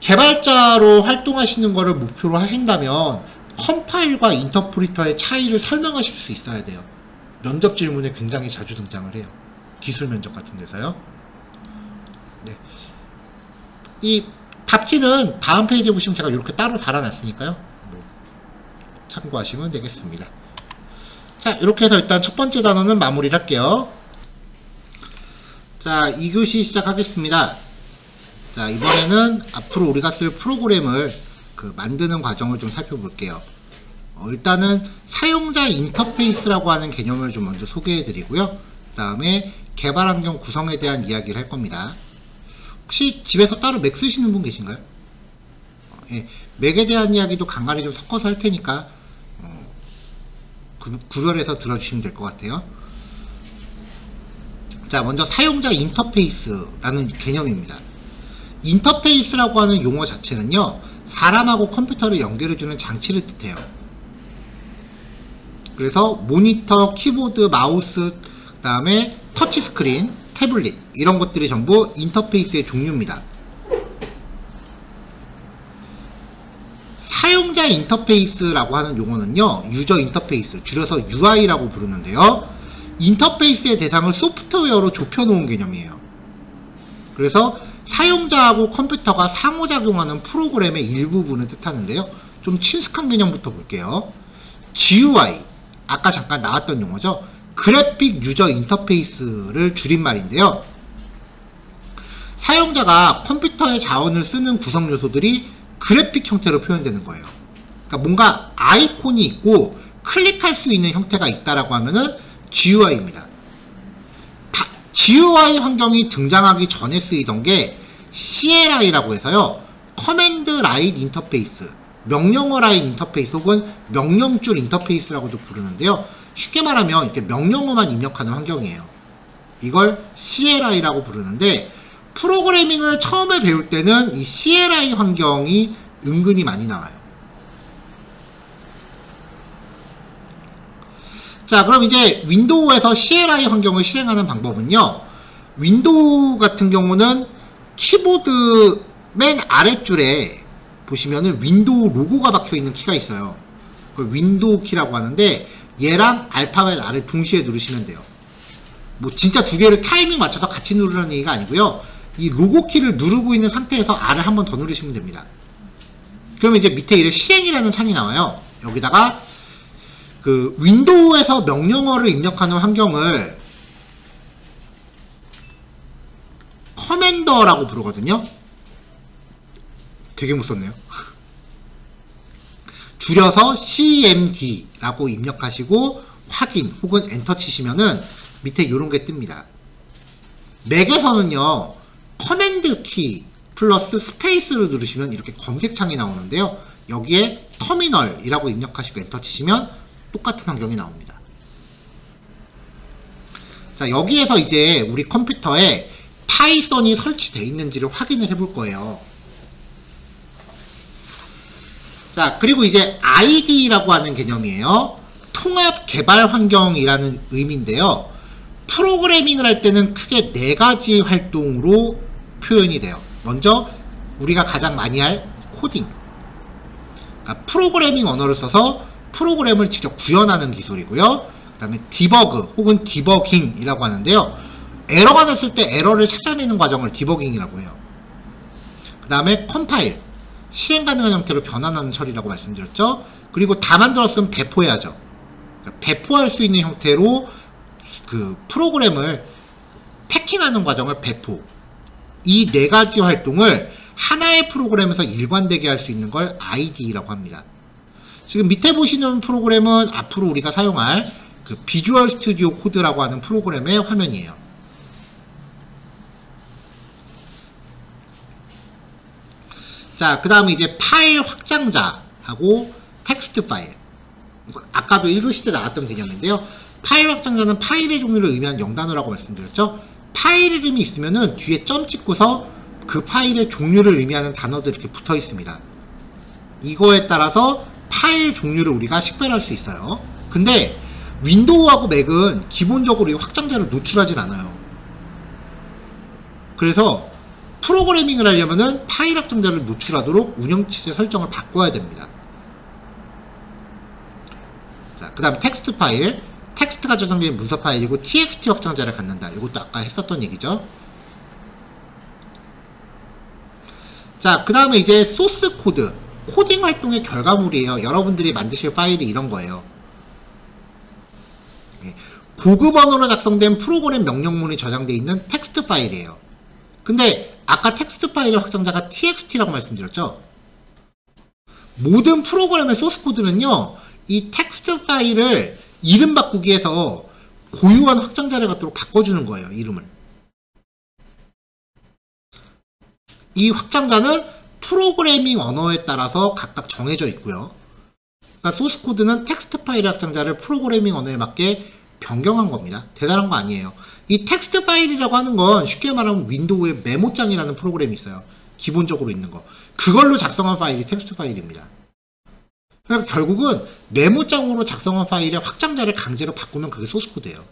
개발자로 활동하시는 거를 목표로 하신다면 컴파일과 인터프리터의 차이를 설명하실 수 있어야 돼요. 면접 질문에 굉장히 자주 등장을 해요. 기술 면접 같은 데서요. 네. 이 답지는 다음 페이지에 보시면 제가 이렇게 따로 달아놨으니까요. 뭐 참고하시면 되겠습니다. 자, 이렇게 해서 일단 첫 번째 단원은 마무리를 할게요. 자, 2교시 시작하겠습니다. 자, 이번에는 앞으로 우리가 쓸 프로그램을 만드는 과정을 좀 살펴볼게요. 일단은 사용자 인터페이스라고 하는 개념을 좀 먼저 소개해 드리고요. 그 다음에 개발 환경 구성에 대한 이야기를 할 겁니다. 혹시 집에서 따로 맥 쓰시는 분 계신가요? 예, 맥에 대한 이야기도 간간히 좀 섞어서 할 테니까 구별해서 들어주시면 될 것 같아요. 자, 먼저 사용자 인터페이스라는 개념입니다. 인터페이스라고 하는 용어 자체는요, 사람하고 컴퓨터를 연결해주는 장치를 뜻해요. 그래서 모니터, 키보드, 마우스, 그 다음에 터치스크린, 태블릿 이런 것들이 전부 인터페이스의 종류입니다. 사용자 인터페이스라고 하는 용어는요, 유저 인터페이스, 줄여서 UI라고 부르는데요, 인터페이스의 대상을 소프트웨어로 좁혀놓은 개념이에요. 그래서 사용자하고 컴퓨터가 상호작용하는 프로그램의 일부분을 뜻하는데요, 좀 친숙한 개념부터 볼게요. GUI, 아까 잠깐 나왔던 용어죠. 그래픽 유저 인터페이스를 줄임말인데요, 사용자가 컴퓨터의 자원을 쓰는 구성 요소들이 그래픽 형태로 표현되는 거예요. 그러니까 뭔가 아이콘이 있고 클릭할 수 있는 형태가 있다라고 하면은 GUI입니다. GUI 환경이 등장하기 전에 쓰이던 게 CLI라고 해서요, 커맨드 라인 인터페이스, 명령어 라인 인터페이스 혹은 명령줄 인터페이스라고도 부르는데요, 쉽게 말하면 이렇게 명령어만 입력하는 환경이에요. 이걸 CLI라고 부르는데, 프로그래밍을 처음에 배울 때는 이 CLI 환경이 은근히 많이 나와요. 자, 그럼 이제 윈도우에서 CLI 환경을 실행하는 방법은요, 윈도우 같은 경우는 키보드 맨 아랫줄에 보시면은 윈도우 로고가 박혀있는 키가 있어요. 그걸 윈도우 키라고 하는데, 얘랑 알파벳 R을 동시에 누르시면 돼요. 뭐 진짜 두 개를 타이밍 맞춰서 같이 누르라는 얘기가 아니고요, 이 로고 키를 누르고 있는 상태에서 R을 한 번 더 누르시면 됩니다. 그러면 이제 밑에 이래 실행이라는 창이 나와요. 여기다가 윈도우에서 명령어를 입력하는 환경을 커맨더라고 부르거든요. 되게 무섭네요. 줄여서 CMD라고 입력하시고 확인 혹은 엔터 치시면은 밑에 이런 게 뜹니다. 맥에서는요, 커맨드 키 플러스 스페이스를 누르시면 이렇게 검색창이 나오는데요, 여기에 터미널이라고 입력하시고 엔터 치시면 똑같은 환경이 나옵니다. 자, 여기에서 이제 우리 컴퓨터에 파이썬이 설치되어 있는지를 확인을 해볼 거예요. 자, 그리고 이제 IDE라고 하는 개념이에요. 통합 개발 환경이라는 의미인데요, 프로그래밍을 할 때는 크게 4가지 활동으로 표현이 돼요. 먼저 우리가 가장 많이 할 코딩, 그러니까 프로그래밍 언어를 써서 프로그램을 직접 구현하는 기술이고요. 그 다음에 디버그 혹은 디버깅이라고 하는데요, 에러가 났을 때 에러를 찾아내는 과정을 디버깅이라고 해요. 그 다음에 컴파일, 실행 가능한 형태로 변환하는 처리라고 말씀드렸죠. 그리고 다 만들었으면 배포해야죠. 그러니까 배포할 수 있는 형태로 프로그램을 패킹하는 과정을 배포, 이 4가지 활동을 하나의 프로그램에서 일관되게 할 수 있는 걸 IDE라고 합니다. 지금 밑에 보시는 프로그램은 앞으로 우리가 사용할 비주얼 스튜디오 코드라고 하는 프로그램의 화면이에요. 자, 그 다음에 이제 파일 확장자하고 텍스트 파일, 아까도 읽으실 때 나왔던 개념인데요, 파일 확장자는 파일의 종류를 의미하는 영단어라고 말씀드렸죠. 파일 이름이 있으면은 뒤에 점 찍고서 그 파일의 종류를 의미하는 단어들이 이렇게 붙어 있습니다. 이거에 따라서 파일 종류를 우리가 식별할 수 있어요. 근데 윈도우하고 맥은 기본적으로 이 확장자를 노출하진 않아요. 그래서 프로그래밍을 하려면은 파일 확장자를 노출하도록 운영체제 설정을 바꿔야 됩니다. 자, 그 다음 텍스트 파일, 텍스트가 저장된 문서 파일이고 txt 확장자를 갖는다. 이것도 아까 했었던 얘기죠. 자, 그 다음에 이제 소스 코드. 코딩 활동의 결과물이에요. 여러분들이 만드실 파일이 이런 거예요. 고급 언어로 작성된 프로그램 명령문이 저장되어 있는 텍스트 파일이에요. 근데 아까 텍스트 파일의 확장자가 txt라고 말씀드렸죠. 모든 프로그램의 소스 코드는요, 이 텍스트 파일을 이름 바꾸기 위해서 고유한 확장자를 갖도록 바꿔주는 거예요. 이름을. 이 확장자는 프로그래밍 언어에 따라서 각각 정해져 있고요. 그러니까 소스 코드는 텍스트 파일의 확장자를 프로그래밍 언어에 맞게 변경한 겁니다. 대단한 거 아니에요. 이 텍스트 파일이라고 하는 건 쉽게 말하면 윈도우에 메모장이라는 프로그램이 있어요. 기본적으로 있는 거. 그걸로 작성한 파일이 텍스트 파일입니다. 그러니까 결국은 메모장으로 작성한 파일의 확장자를 강제로 바꾸면 그게 소스 코드예요.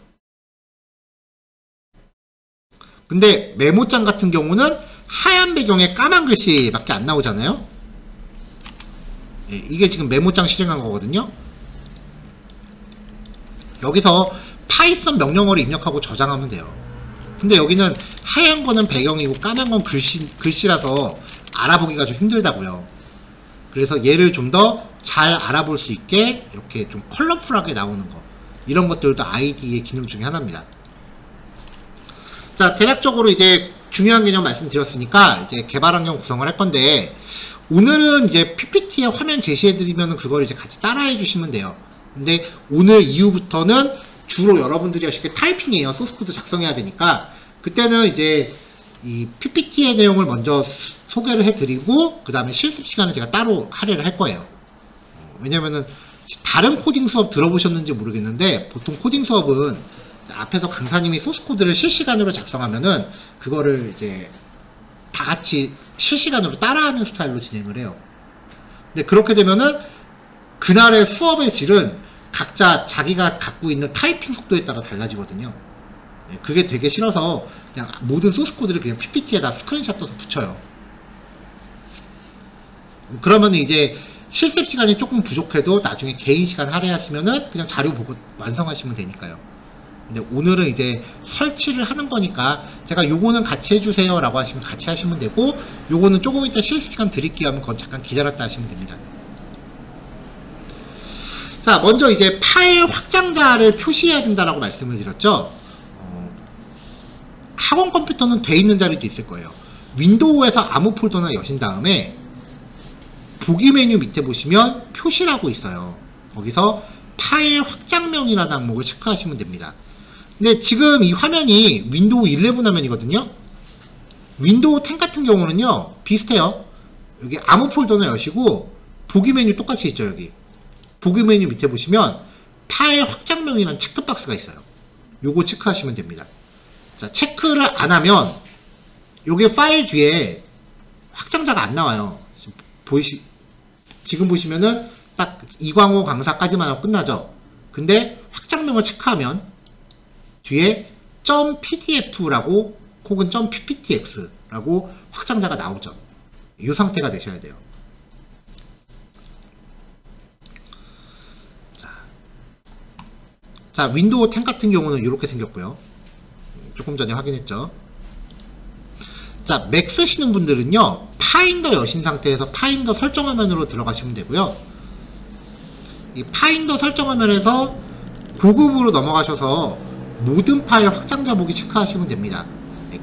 근데 메모장 같은 경우는 하얀 배경에 까만 글씨밖에 안 나오잖아요. 예, 이게 지금 메모장 실행한 거거든요. 여기서 파이썬 명령어를 입력하고 저장하면 돼요. 근데 여기는 하얀 거는 배경이고 까만 건 글씨라서 알아보기가 좀 힘들다고요. 그래서 얘를 좀 더 잘 알아볼 수 있게 이렇게 좀 컬러풀하게 나오는 거, 이런 것들도 IDE의 기능 중에 하나입니다. 자, 대략적으로 이제 중요한 개념 말씀드렸으니까 이제 개발 환경 구성을 할 건데, 오늘은 이제 PPT에 화면 제시해드리면 그걸 이제 같이 따라해 주시면 돼요. 근데 오늘 이후부터는 주로 여러분들이 하실 게 타이핑이에요. 소스코드 작성해야 되니까. 그때는 이제 이 PPT의 내용을 먼저 소개를 해드리고, 그 다음에 실습 시간을 제가 따로 할애를 할 거예요. 왜냐면은 다른 코딩 수업 들어보셨는지 모르겠는데, 보통 코딩 수업은 앞에서 강사님이 소스코드를 실시간으로 작성하면은 그거를 이제 다 같이 실시간으로 따라하는 스타일로 진행을 해요. 근데 그렇게 되면은 그날의 수업의 질은 각자 자기가 갖고 있는 타이핑 속도에 따라 달라지거든요. 그게 되게 싫어서 그냥 모든 소스코드를 그냥 PPT에다 스크린샷 떠서 붙여요. 그러면 이제 실습 시간이 조금 부족해도 나중에 개인 시간 할애하시면은 그냥 자료 보고 완성하시면 되니까요. 근데 오늘은 이제 설치를 하는 거니까 제가 요거는 같이 해주세요 라고 하시면 같이 하시면 되고, 요거는 조금 이따 실습 시간 드릴게요 하면 그건 잠깐 기다렸다 하시면 됩니다. 자, 먼저 이제 파일 확장자를 표시해야 된다라고 말씀을 드렸죠. 학원 컴퓨터는 돼 있는 자리도 있을 거예요. 윈도우에서 아무 폴더나 여신 다음에 보기 메뉴 밑에 보시면 표시라고 있어요. 거기서 파일 확장명이라는 항목을 체크하시면 됩니다. 근데 지금 이 화면이 윈도우 11 화면이거든요. 윈도우 10 같은 경우는요, 비슷해요. 여기 아무 폴더나 여시고 보기 메뉴 똑같이 있죠. 여기 보기 메뉴 밑에 보시면 파일 확장명이라는 체크박스가 있어요. 요거 체크하시면 됩니다. 자, 체크를 안 하면 요게 파일 뒤에 확장자가 안 나와요. 지금 보시면은 딱 이광호 강사까지만 하고 끝나죠. 근데 확장명을 체크하면 뒤에 .pdf라고 혹은 .pptx라고 확장자가 나오죠. 이 상태가 되셔야 돼요. 자, 윈도우 10 같은 경우는 이렇게 생겼고요. 조금 전에 확인했죠. 자, 맥 쓰시는 분들은요, 파인더 여신 상태에서 파인더 설정 화면으로 들어가시면 되고요. 이 파인더 설정 화면에서 고급으로 넘어가셔서 모든 파일 확장자 보기 체크하시면 됩니다.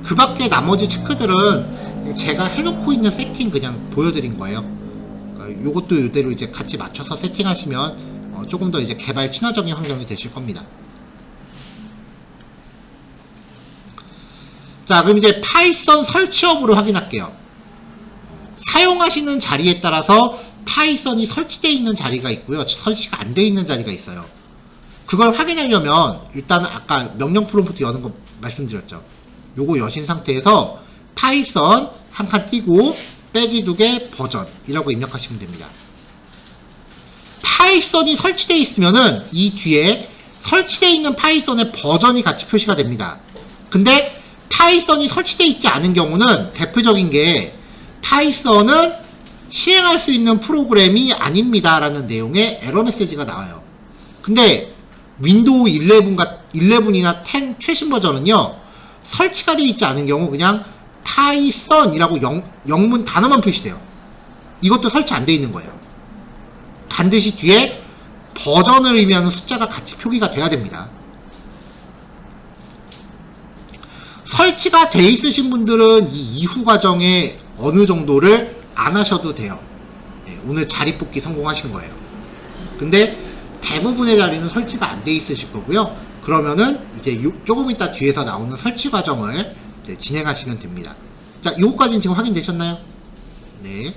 그 밖에 나머지 체크들은 제가 해놓고 있는 세팅 그냥 보여드린 거예요. 그러니까 요것도 이대로 이제 같이 맞춰서 세팅하시면 조금 더 이제 개발 친화적인 환경이 되실 겁니다. 자, 그럼 이제 파이썬 설치 여부를 확인할게요. 사용하시는 자리에 따라서 파이썬이 설치되어 있는 자리가 있고요, 설치가 안 되어 있는 자리가 있어요. 그걸 확인하려면 일단은 아까 명령 프롬프트 여는 거 말씀드렸죠. 요거 여신 상태에서 파이썬 한 칸 띄고 빼기 2개 버전이라고 입력하시면 됩니다. 파이썬이 설치되어 있으면은 이 뒤에 설치되어 있는 파이썬의 버전이 같이 표시가 됩니다. 근데 파이썬이 설치되어 있지 않은 경우는 대표적인 게 파이썬은 실행할 수 있는 프로그램이 아닙니다 라는 내용의 에러 메시지가 나와요. 근데 윈도우 11이나 10 최신 버전은요, 설치가 되어 있지 않은 경우 그냥 파이썬이라고 영문 단어만 표시돼요. 이것도 설치 안 돼 있는 거예요. 반드시 뒤에 버전을 의미하는 숫자가 같이 표기가 돼야 됩니다. 설치가 돼 있으신 분들은 이 이후 과정에 어느 정도를 안 하셔도 돼요. 오늘 자리 뽑기 성공하신 거예요. 근데 대부분의 자리는 설치가 안 돼 있으실 거고요. 그러면은 이제 조금 이따 뒤에서 나오는 설치 과정을 이제 진행하시면 됩니다. 자, 요거까지는 지금 확인되셨나요? 네.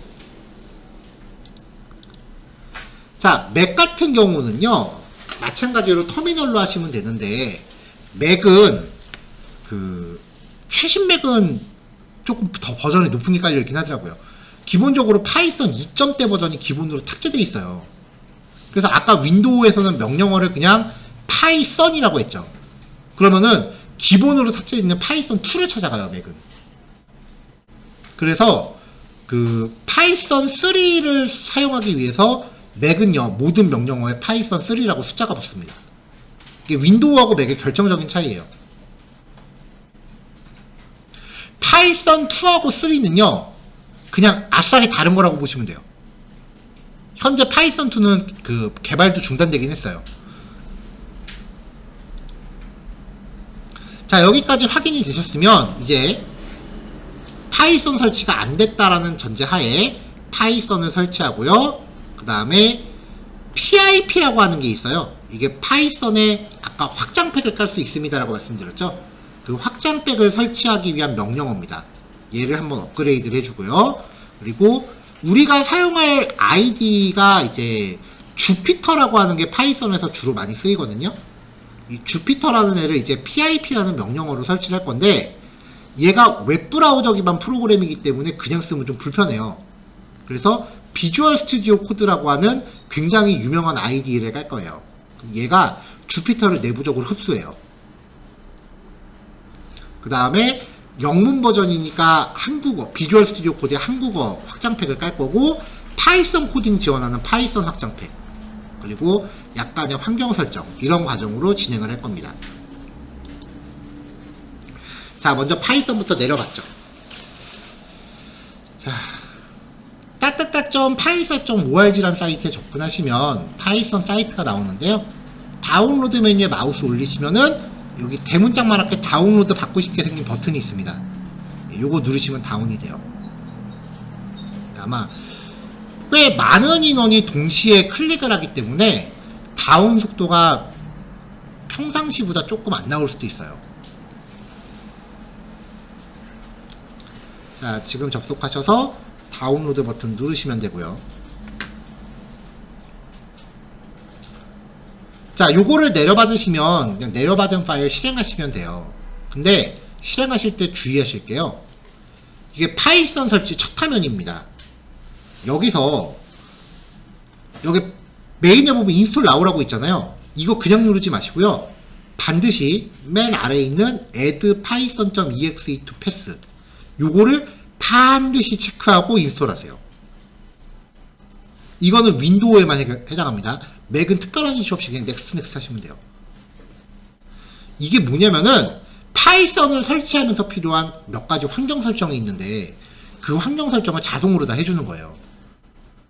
자, 맥 같은 경우는요, 마찬가지로 터미널로 하시면 되는데, 맥은, 최신 맥은 조금 더 버전이 높은 게 깔려있긴 하더라고요. 기본적으로 파이썬 2.0 버전이 기본으로 탑재되어 있어요. 그래서 아까 윈도우에서는 명령어를 그냥 파이썬이라고 했죠. 그러면은 기본으로 탑재되어 있는 파이썬 2를 찾아가요, 맥은. 그래서 파이썬 3를 사용하기 위해서 맥은요, 모든 명령어에 파이썬 3라고 숫자가 붙습니다. 이게 윈도우하고 맥의 결정적인 차이예요. 파이썬 2하고 3는요, 그냥 아싸리 다른 거라고 보시면 돼요. 현재 파이썬 2는 개발도 중단되긴 했어요. 자, 여기까지 확인이 되셨으면 이제 파이썬 설치가 안 됐다라는 전제하에 파이썬을 설치하고요. 그 다음에 PIP라고 하는 게 있어요. 이게 파이썬에 아까 확장팩을 깔 수 있습니다라고 말씀드렸죠. 그 확장팩을 설치하기 위한 명령어입니다. 얘를 한번 업그레이드를 해주고요. 그리고 우리가 사용할 아이디가 이제 주피터라고 하는 게 파이썬에서 주로 많이 쓰이거든요. 이 주피터라는 애를 이제 PIP라는 명령어로 설치를 할 건데, 얘가 웹브라우저 기반 프로그램이기 때문에 그냥 쓰면 좀 불편해요. 그래서 비주얼 스튜디오 코드라고 하는 굉장히 유명한 아이디를 깔 거예요. 그럼 얘가 주피터를 내부적으로 흡수해요. 그 다음에 영문 버전이니까 한국어, 비주얼 스튜디오 코드의 한국어 확장팩을 깔 거고, 파이썬 코딩 지원하는 파이썬 확장팩, 그리고 약간의 환경 설정, 이런 과정으로 진행을 할 겁니다. 자, 먼저 파이썬부터 내려봤죠. 자, 따따따.python.org라는 사이트에 접근하시면 파이썬 사이트가 나오는데요. 다운로드 메뉴에 마우스 올리시면은 여기 대문짝만하게 다운로드 받고 싶게 생긴 버튼이 있습니다. 요거 누르시면 다운이 돼요. 아마 꽤 많은 인원이 동시에 클릭을 하기 때문에 다운 속도가 평상시보다 조금 안 나올 수도 있어요. 자, 지금 접속하셔서 다운로드 버튼 누르시면 되고요. 자, 요거를 내려받으시면 그냥 내려받은 파일 실행하시면 돼요. 근데 실행하실 때 주의하실게요. 이게 파이썬 설치 첫 화면입니다. 여기서 여기 메인에 보면 인스톨 나오라고 있잖아요. 이거 그냥 누르지 마시고요. 반드시 맨 아래에 있는 add python.exe to pass, 요거를 반드시 체크하고 인스톨하세요. 이거는 윈도우에만 해당합니다. 맥은 특별한 이슈 없이 그냥 넥스트 하시면 돼요. 이게 뭐냐면은 파이썬을 설치하면서 필요한 몇 가지 환경 설정이 있는데, 그 환경 설정을 자동으로 다 해주는 거예요.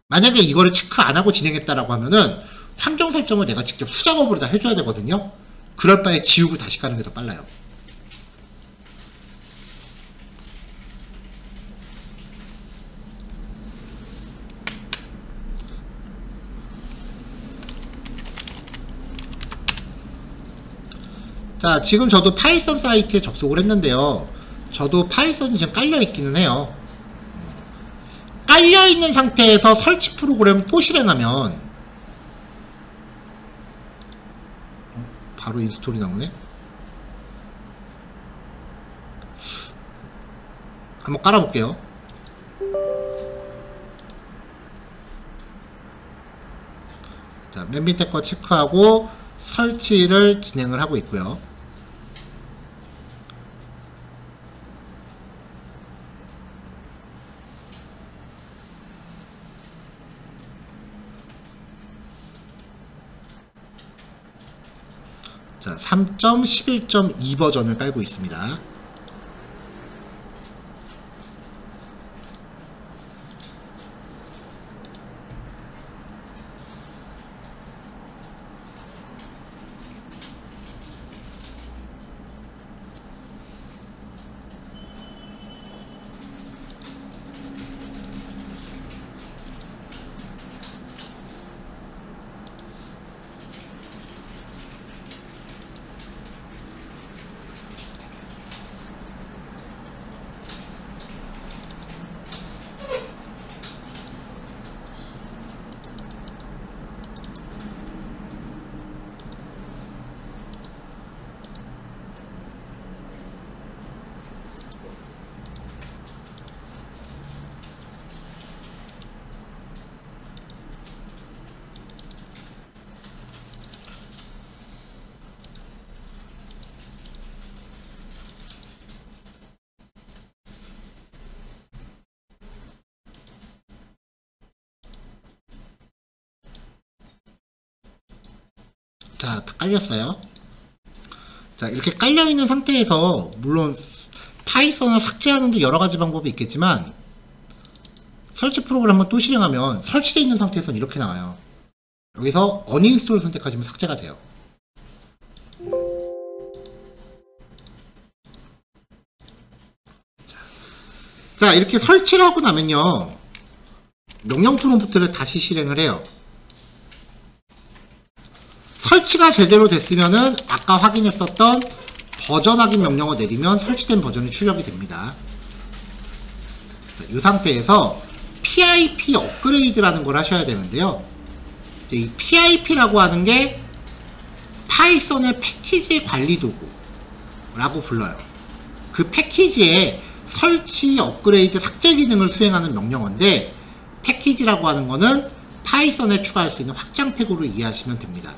만약에 이거를 체크 안 하고 진행했다라고 하면은 환경 설정을 내가 직접 수작업으로 다 해줘야 되거든요. 그럴 바에 지우고 다시 가는 게 더 빨라요. 자, 지금 저도 파이썬 사이트에 접속을 했는데요. 저도 파이썬이 지금 깔려있기는 해요. 깔려있는 상태에서 설치 프로그램을 또 실행하면 바로 인스톨이 나오네. 한번 깔아볼게요. 자, 맨 밑에 거 체크하고 설치를 진행을 하고 있고요. 자, 3.11.2 버전을 깔고 있습니다. 자, 다 깔렸어요. 자, 이렇게 깔려있는 상태에서 물론 파이썬을 삭제하는 데 여러가지 방법이 있겠지만 설치 프로그램을 또 실행하면 설치되어 있는 상태에서는 이렇게 나와요. 여기서 어닝스톨 선택하시면 삭제가 돼요. 자, 이렇게 설치를 하고 나면요, 명령 프롬프트를 다시 실행을 해요. 설치가 제대로 됐으면은 아까 확인했었던 버전 확인 명령어 내리면 설치된 버전이 출력이 됩니다. 자, 이 상태에서 PIP 업그레이드라는 걸 하셔야 되는데요. 이제 이 PIP라고 하는 게 파이썬의 패키지 관리 도구라고 불러요. 그 패키지에 설치, 업그레이드, 삭제 기능을 수행하는 명령어인데, 패키지라고 하는 거는 파이썬에 추가할 수 있는 확장팩으로 이해하시면 됩니다.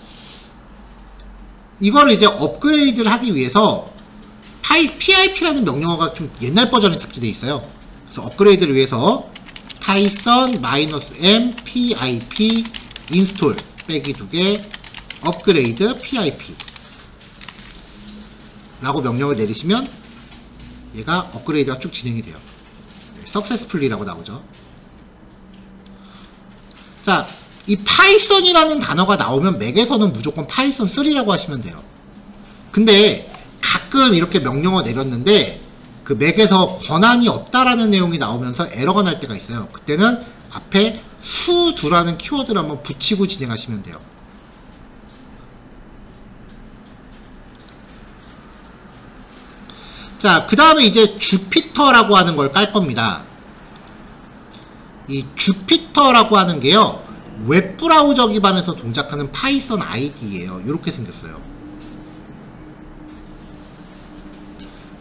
이걸 이제 업그레이드를 하기 위해서 PIP라는 명령어가 좀 옛날 버전에 탑재되어 있어요. 그래서 업그레이드를 위해서 python-m pip install 빼기 2개 업그레이드 pip 라고 명령을 내리시면 얘가 업그레이드가 쭉 진행이 돼요. successfully라고 나오죠. 자, 이 파이썬이라는 단어가 나오면 맥에서는 무조건 파이썬 3라고 하시면 돼요. 근데 가끔 이렇게 명령어 내렸는데 그 맥에서 권한이 없다라는 내용이 나오면서 에러가 날 때가 있어요. 그때는 앞에 수두라는 키워드를 한번 붙이고 진행하시면 돼요. 자, 그 다음에 이제 주피터라고 하는 걸 깔 겁니다. 이 주피터라고 하는 게요, 웹브라우저 기반에서 동작하는 파이썬 ID예요. 이렇게 생겼어요.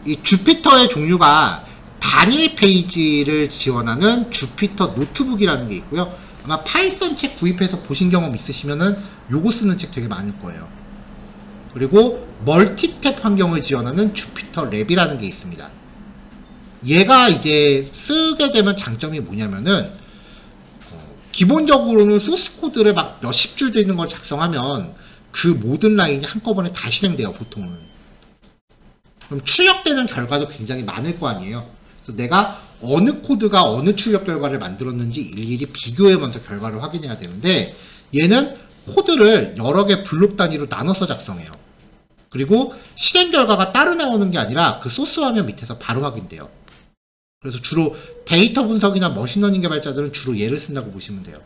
이 주피터의 종류가 단일 페이지를 지원하는 주피터 노트북이라는 게 있고요. 아마 파이썬 책 구입해서 보신 경험 있으시면은 요거 쓰는 책 되게 많을 거예요. 그리고 멀티탭 환경을 지원하는 주피터 랩이라는 게 있습니다. 얘가 이제 쓰게 되면 장점이 뭐냐면은 기본적으로는 소스 코드를 막 몇십 줄 되는 걸 작성하면 그 모든 라인이 한꺼번에 다 실행돼요, 보통은. 그럼 출력되는 결과도 굉장히 많을 거 아니에요. 그래서 내가 어느 코드가 어느 출력 결과를 만들었는지 일일이 비교해보면서 결과를 확인해야 되는데, 얘는 코드를 여러 개 블록 단위로 나눠서 작성해요. 그리고 실행 결과가 따로 나오는 게 아니라 그 소스 화면 밑에서 바로 확인돼요. 그래서 주로 데이터 분석이나 머신러닝 개발자들은 주로 얘를 쓴다고 보시면 돼요.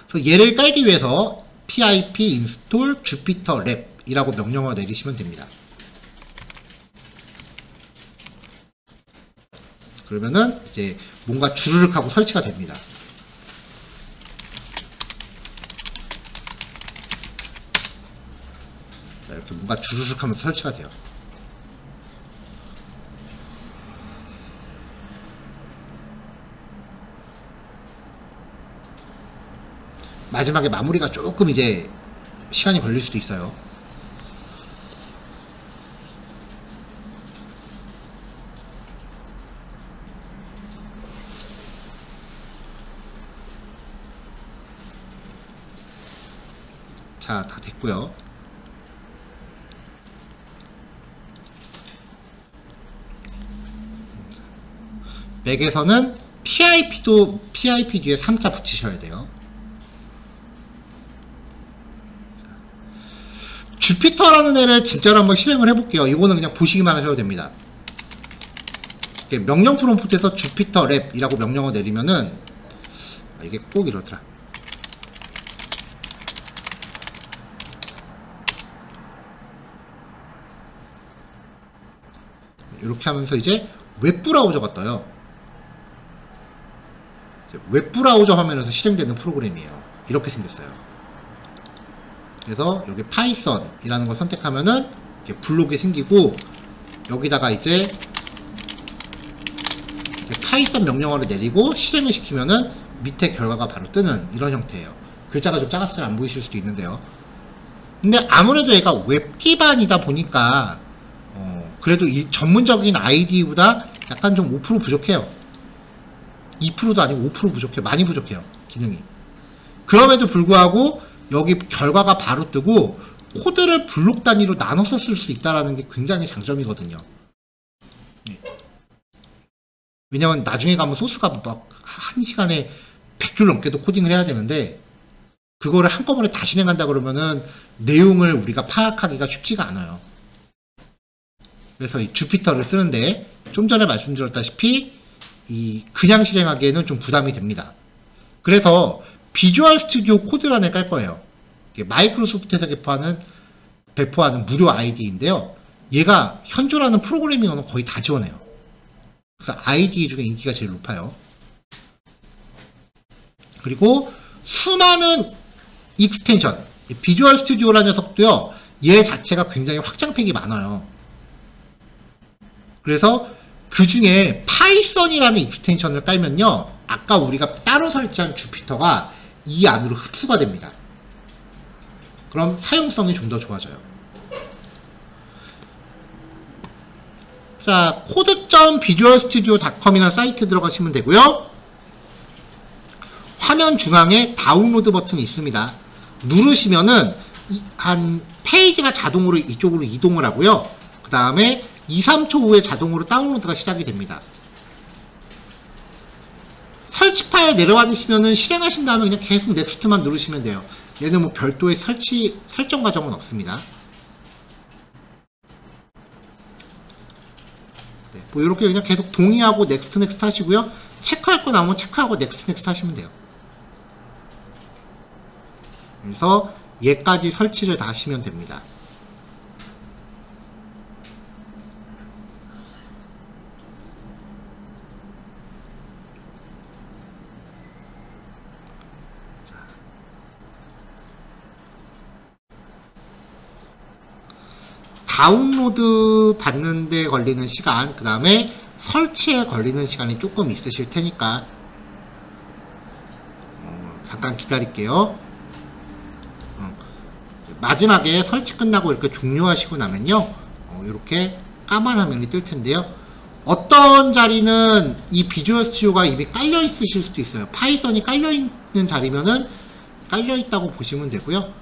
그래서 얘를 깔기 위해서 pip install jupyter lab 이라고 명령어 내리시면 됩니다. 그러면은 이제 뭔가 주르륵 하고 설치가 됩니다. 이렇게 뭔가 주르륵 하면서 설치가 돼요. 마지막에 마무리가 조금 이제 시간이 걸릴 수도 있어요. 자, 다 됐고요. 맥에서는 PIP 뒤에 3자 붙이셔야 돼요. 주피터라는 애를 진짜로 한번 실행을 해볼게요. 이거는 그냥 보시기만 하셔도 됩니다. 명령 프롬프트에서 주피터 랩이라고 명령어 내리면은, 이게 꼭 이러더라. 이렇게 하면서 이제 웹브라우저가 떠요. 웹브라우저 화면에서 실행되는 프로그램이에요. 이렇게 생겼어요. 그래서 여기 파이썬이라는 걸 선택하면은 이렇게 블록이 생기고, 여기다가 이제 파이썬 명령어를 내리고 실행을 시키면은 밑에 결과가 바로 뜨는 이런 형태예요. 글자가 좀 작아서 잘 안 보이실 수도 있는데요. 근데 아무래도 얘가 웹 기반이다 보니까 그래도 이 전문적인 ID보다 약간 좀 5% 부족해요. 2%도 아니고 5% 부족해요. 많이 부족해요, 기능이. 그럼에도 불구하고 여기 결과가 바로 뜨고 코드를 블록 단위로 나눠서 쓸 수 있다는 게 굉장히 장점이거든요. 왜냐면 나중에 가면 소스가 막 1시간에 100줄 넘게도 코딩을 해야 되는데 그거를 한꺼번에 다 실행한다 그러면은 내용을 우리가 파악하기가 쉽지가 않아요. 그래서 이 주피터를 쓰는데 좀 전에 말씀드렸다시피 이 그냥 실행하기에는 좀 부담이 됩니다. 그래서 비주얼 스튜디오 코드란을 깔 거예요. 마이크로소프트에서 배포하는 무료 아이디인데요. 얘가 현존하는 프로그래밍어는 거의 다 지원해요. 그래서 아이디 중에 인기가 제일 높아요. 그리고 수많은 익스텐션, 비주얼 스튜디오라는 녀석도요. 얘 자체가 굉장히 확장팩이 많아요. 그래서 그 중에 파이썬이라는 익스텐션을 깔면요. 아까 우리가 따로 설치한 주피터가 이 안으로 흡수가 됩니다. 그럼 사용성이 좀 더 좋아져요. 자, code.visualstudio.com이라는 사이트 들어가시면 되고요. 화면 중앙에 다운로드 버튼이 있습니다. 누르시면은 한 페이지가 자동으로 이쪽으로 이동을 하고요. 그 다음에 2-3초 후에 자동으로 다운로드가 시작이 됩니다. 설치 파일 내려와주시면은 실행하신 다음에 그냥 계속 넥스트만 누르시면 돼요. 얘는 뭐 별도의 설정 과정은 없습니다. 네, 뭐 이렇게 그냥 계속 동의하고 넥스트 넥스트 하시고요. 체크할 거 나오면 체크하고 넥스트 넥스트 하시면 돼요. 그래서 얘까지 설치를 다 하시면 됩니다. 다운로드 받는데 걸리는 시간, 그 다음에 설치에 걸리는 시간이 조금 있으실 테니까 잠깐 기다릴게요. 마지막에 설치 끝나고 이렇게 종료하시고 나면요, 이렇게 까만 화면이 뜰 텐데요. 어떤 자리는 이 비주얼 스튜디오가 이미 깔려 있으실 수도 있어요. 파이썬이 깔려 있는 자리면은 깔려 있다고 보시면 되고요.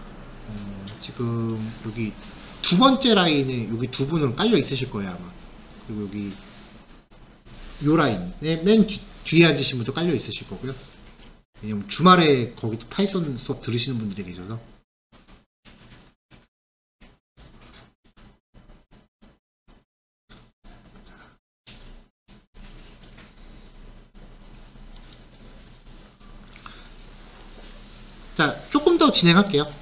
지금 여기 두 번째 라인에 여기 두 분은 깔려 있으실 거예요, 아마. 그리고 여기 요 라인에 맨 뒤에 앉으신 분도 깔려 있으실 거고요. 왜냐면 주말에 거기도 파이썬 수업 들으시는 분들이 계셔서. 자, 조금 더 진행할게요.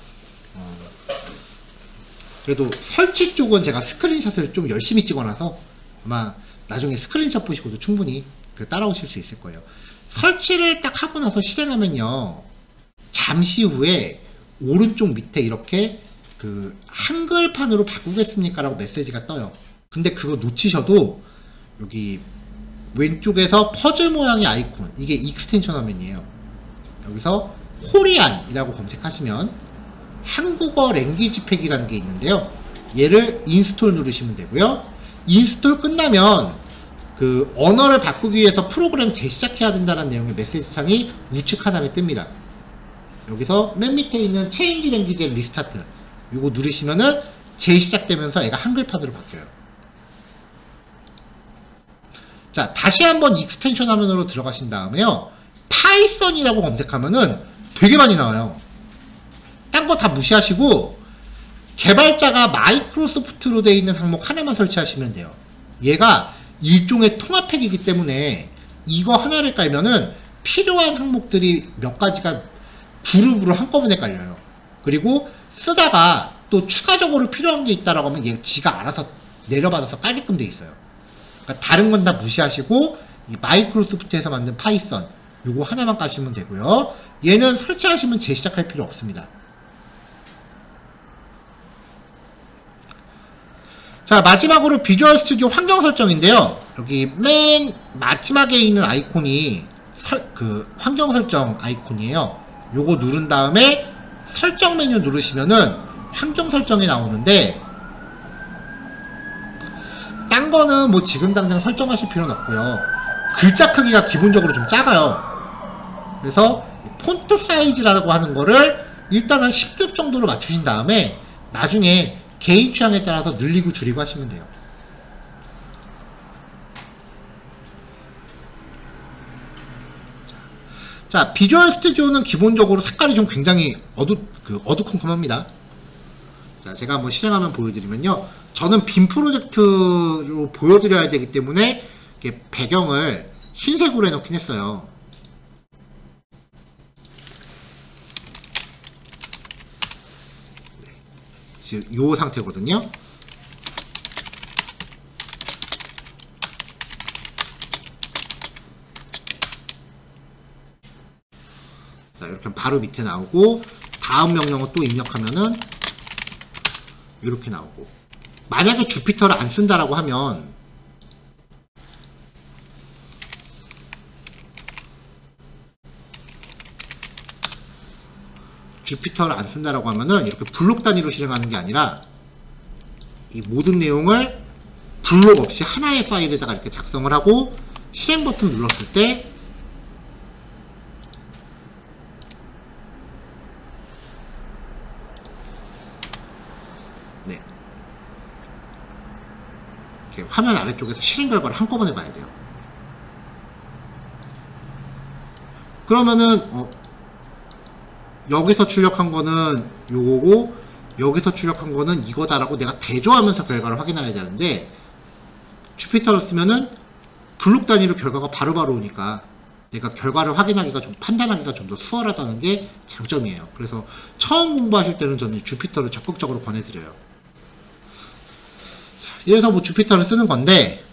그래도 설치 쪽은 제가 스크린샷을 좀 열심히 찍어놔서 아마 나중에 스크린샷 보시고도 충분히 따라오실 수 있을 거예요. 설치를 딱 하고 나서 실행하면요, 잠시 후에 오른쪽 밑에 이렇게 한글판으로 바꾸겠습니까? 라고 메시지가 떠요. 근데 그거 놓치셔도 여기 왼쪽에서 퍼즐 모양의 아이콘, 이게 익스텐션 화면이에요. 여기서 코리안이라고 검색하시면 한국어 랭귀지 팩이라는 게 있는데요. 얘를 인스톨 누르시면 되고요. 인스톨 끝나면 그 언어를 바꾸기 위해서 프로그램 재시작해야 된다는 내용의 메시지 창이 우측 하단에 뜹니다. 여기서 맨 밑에 있는 체인지 랭귀지 리스타트, 이거 누르시면은 재시작되면서 얘가 한글판으로 바뀌어요. 자, 다시 한번 익스텐션 화면으로 들어가신 다음에요, 파이썬이라고 검색하면은 되게 많이 나와요. 딴 거 다 무시하시고 개발자가 마이크로소프트로 되어 있는 항목 하나만 설치하시면 돼요. 얘가 일종의 통합팩이기 때문에 이거 하나를 깔면은 필요한 항목들이 몇 가지가 그룹으로 한꺼번에 깔려요. 그리고 쓰다가 또 추가적으로 필요한 게 있다라고 하면 얘 지가 알아서 내려받아서 깔게끔 돼 있어요. 그러니까 다른 건 다 무시하시고 이 마이크로소프트에서 만든 파이썬 요거 하나만 까시면 되고요. 얘는 설치하시면 재시작할 필요 없습니다. 자, 마지막으로 비주얼 스튜디오 환경 설정인데요. 여기 맨 마지막에 있는 아이콘이 환경 설정 아이콘이에요. 요거 누른 다음에 설정 메뉴 누르시면은 환경 설정이 나오는데, 딴 거는 뭐 지금 당장 설정하실 필요는 없고요. 글자 크기가 기본적으로 좀 작아요. 그래서 폰트 사이즈라고 하는 거를 일단은 16 정도로 맞추신 다음에 나중에 개인 취향에 따라서 늘리고 줄이고 하시면 돼요. 자, 비주얼 스튜디오는 기본적으로 색깔이 좀 굉장히 어두컴컴합니다. 자, 제가 한번 실행하면 보여드리면요. 저는 빔 프로젝트로 보여드려야 되기 때문에 이렇게 배경을 흰색으로 해놓긴 했어요. 네. 지금 요 상태거든요. 자, 이렇게 바로 밑에 나오고, 다음 명령어 또 입력하면은 이렇게 나오고, 만약에 주피터를 안 쓴다라고 하면 이렇게 블록 단위로 실행하는 게 아니라 이 모든 내용을 블록 없이 하나의 파일에다가 이렇게 작성을 하고 실행 버튼 눌렀을 때 네. 이렇게 화면 아래쪽에서 실행 결과를 한꺼번에 봐야 돼요. 그러면은 여기서 출력한 거는 요거고 여기서 출력한 거는 이거다라고 내가 대조하면서 결과를 확인해야 되는데, 주피터를 쓰면은 블록 단위로 결과가 바로바로 오니까 내가 결과를 확인하기가 좀, 판단하기가 좀 더 수월하다는 게 장점이에요. 그래서 처음 공부하실 때는 저는 주피터를 적극적으로 권해드려요. 자, 이래서 뭐 주피터를 쓰는 건데,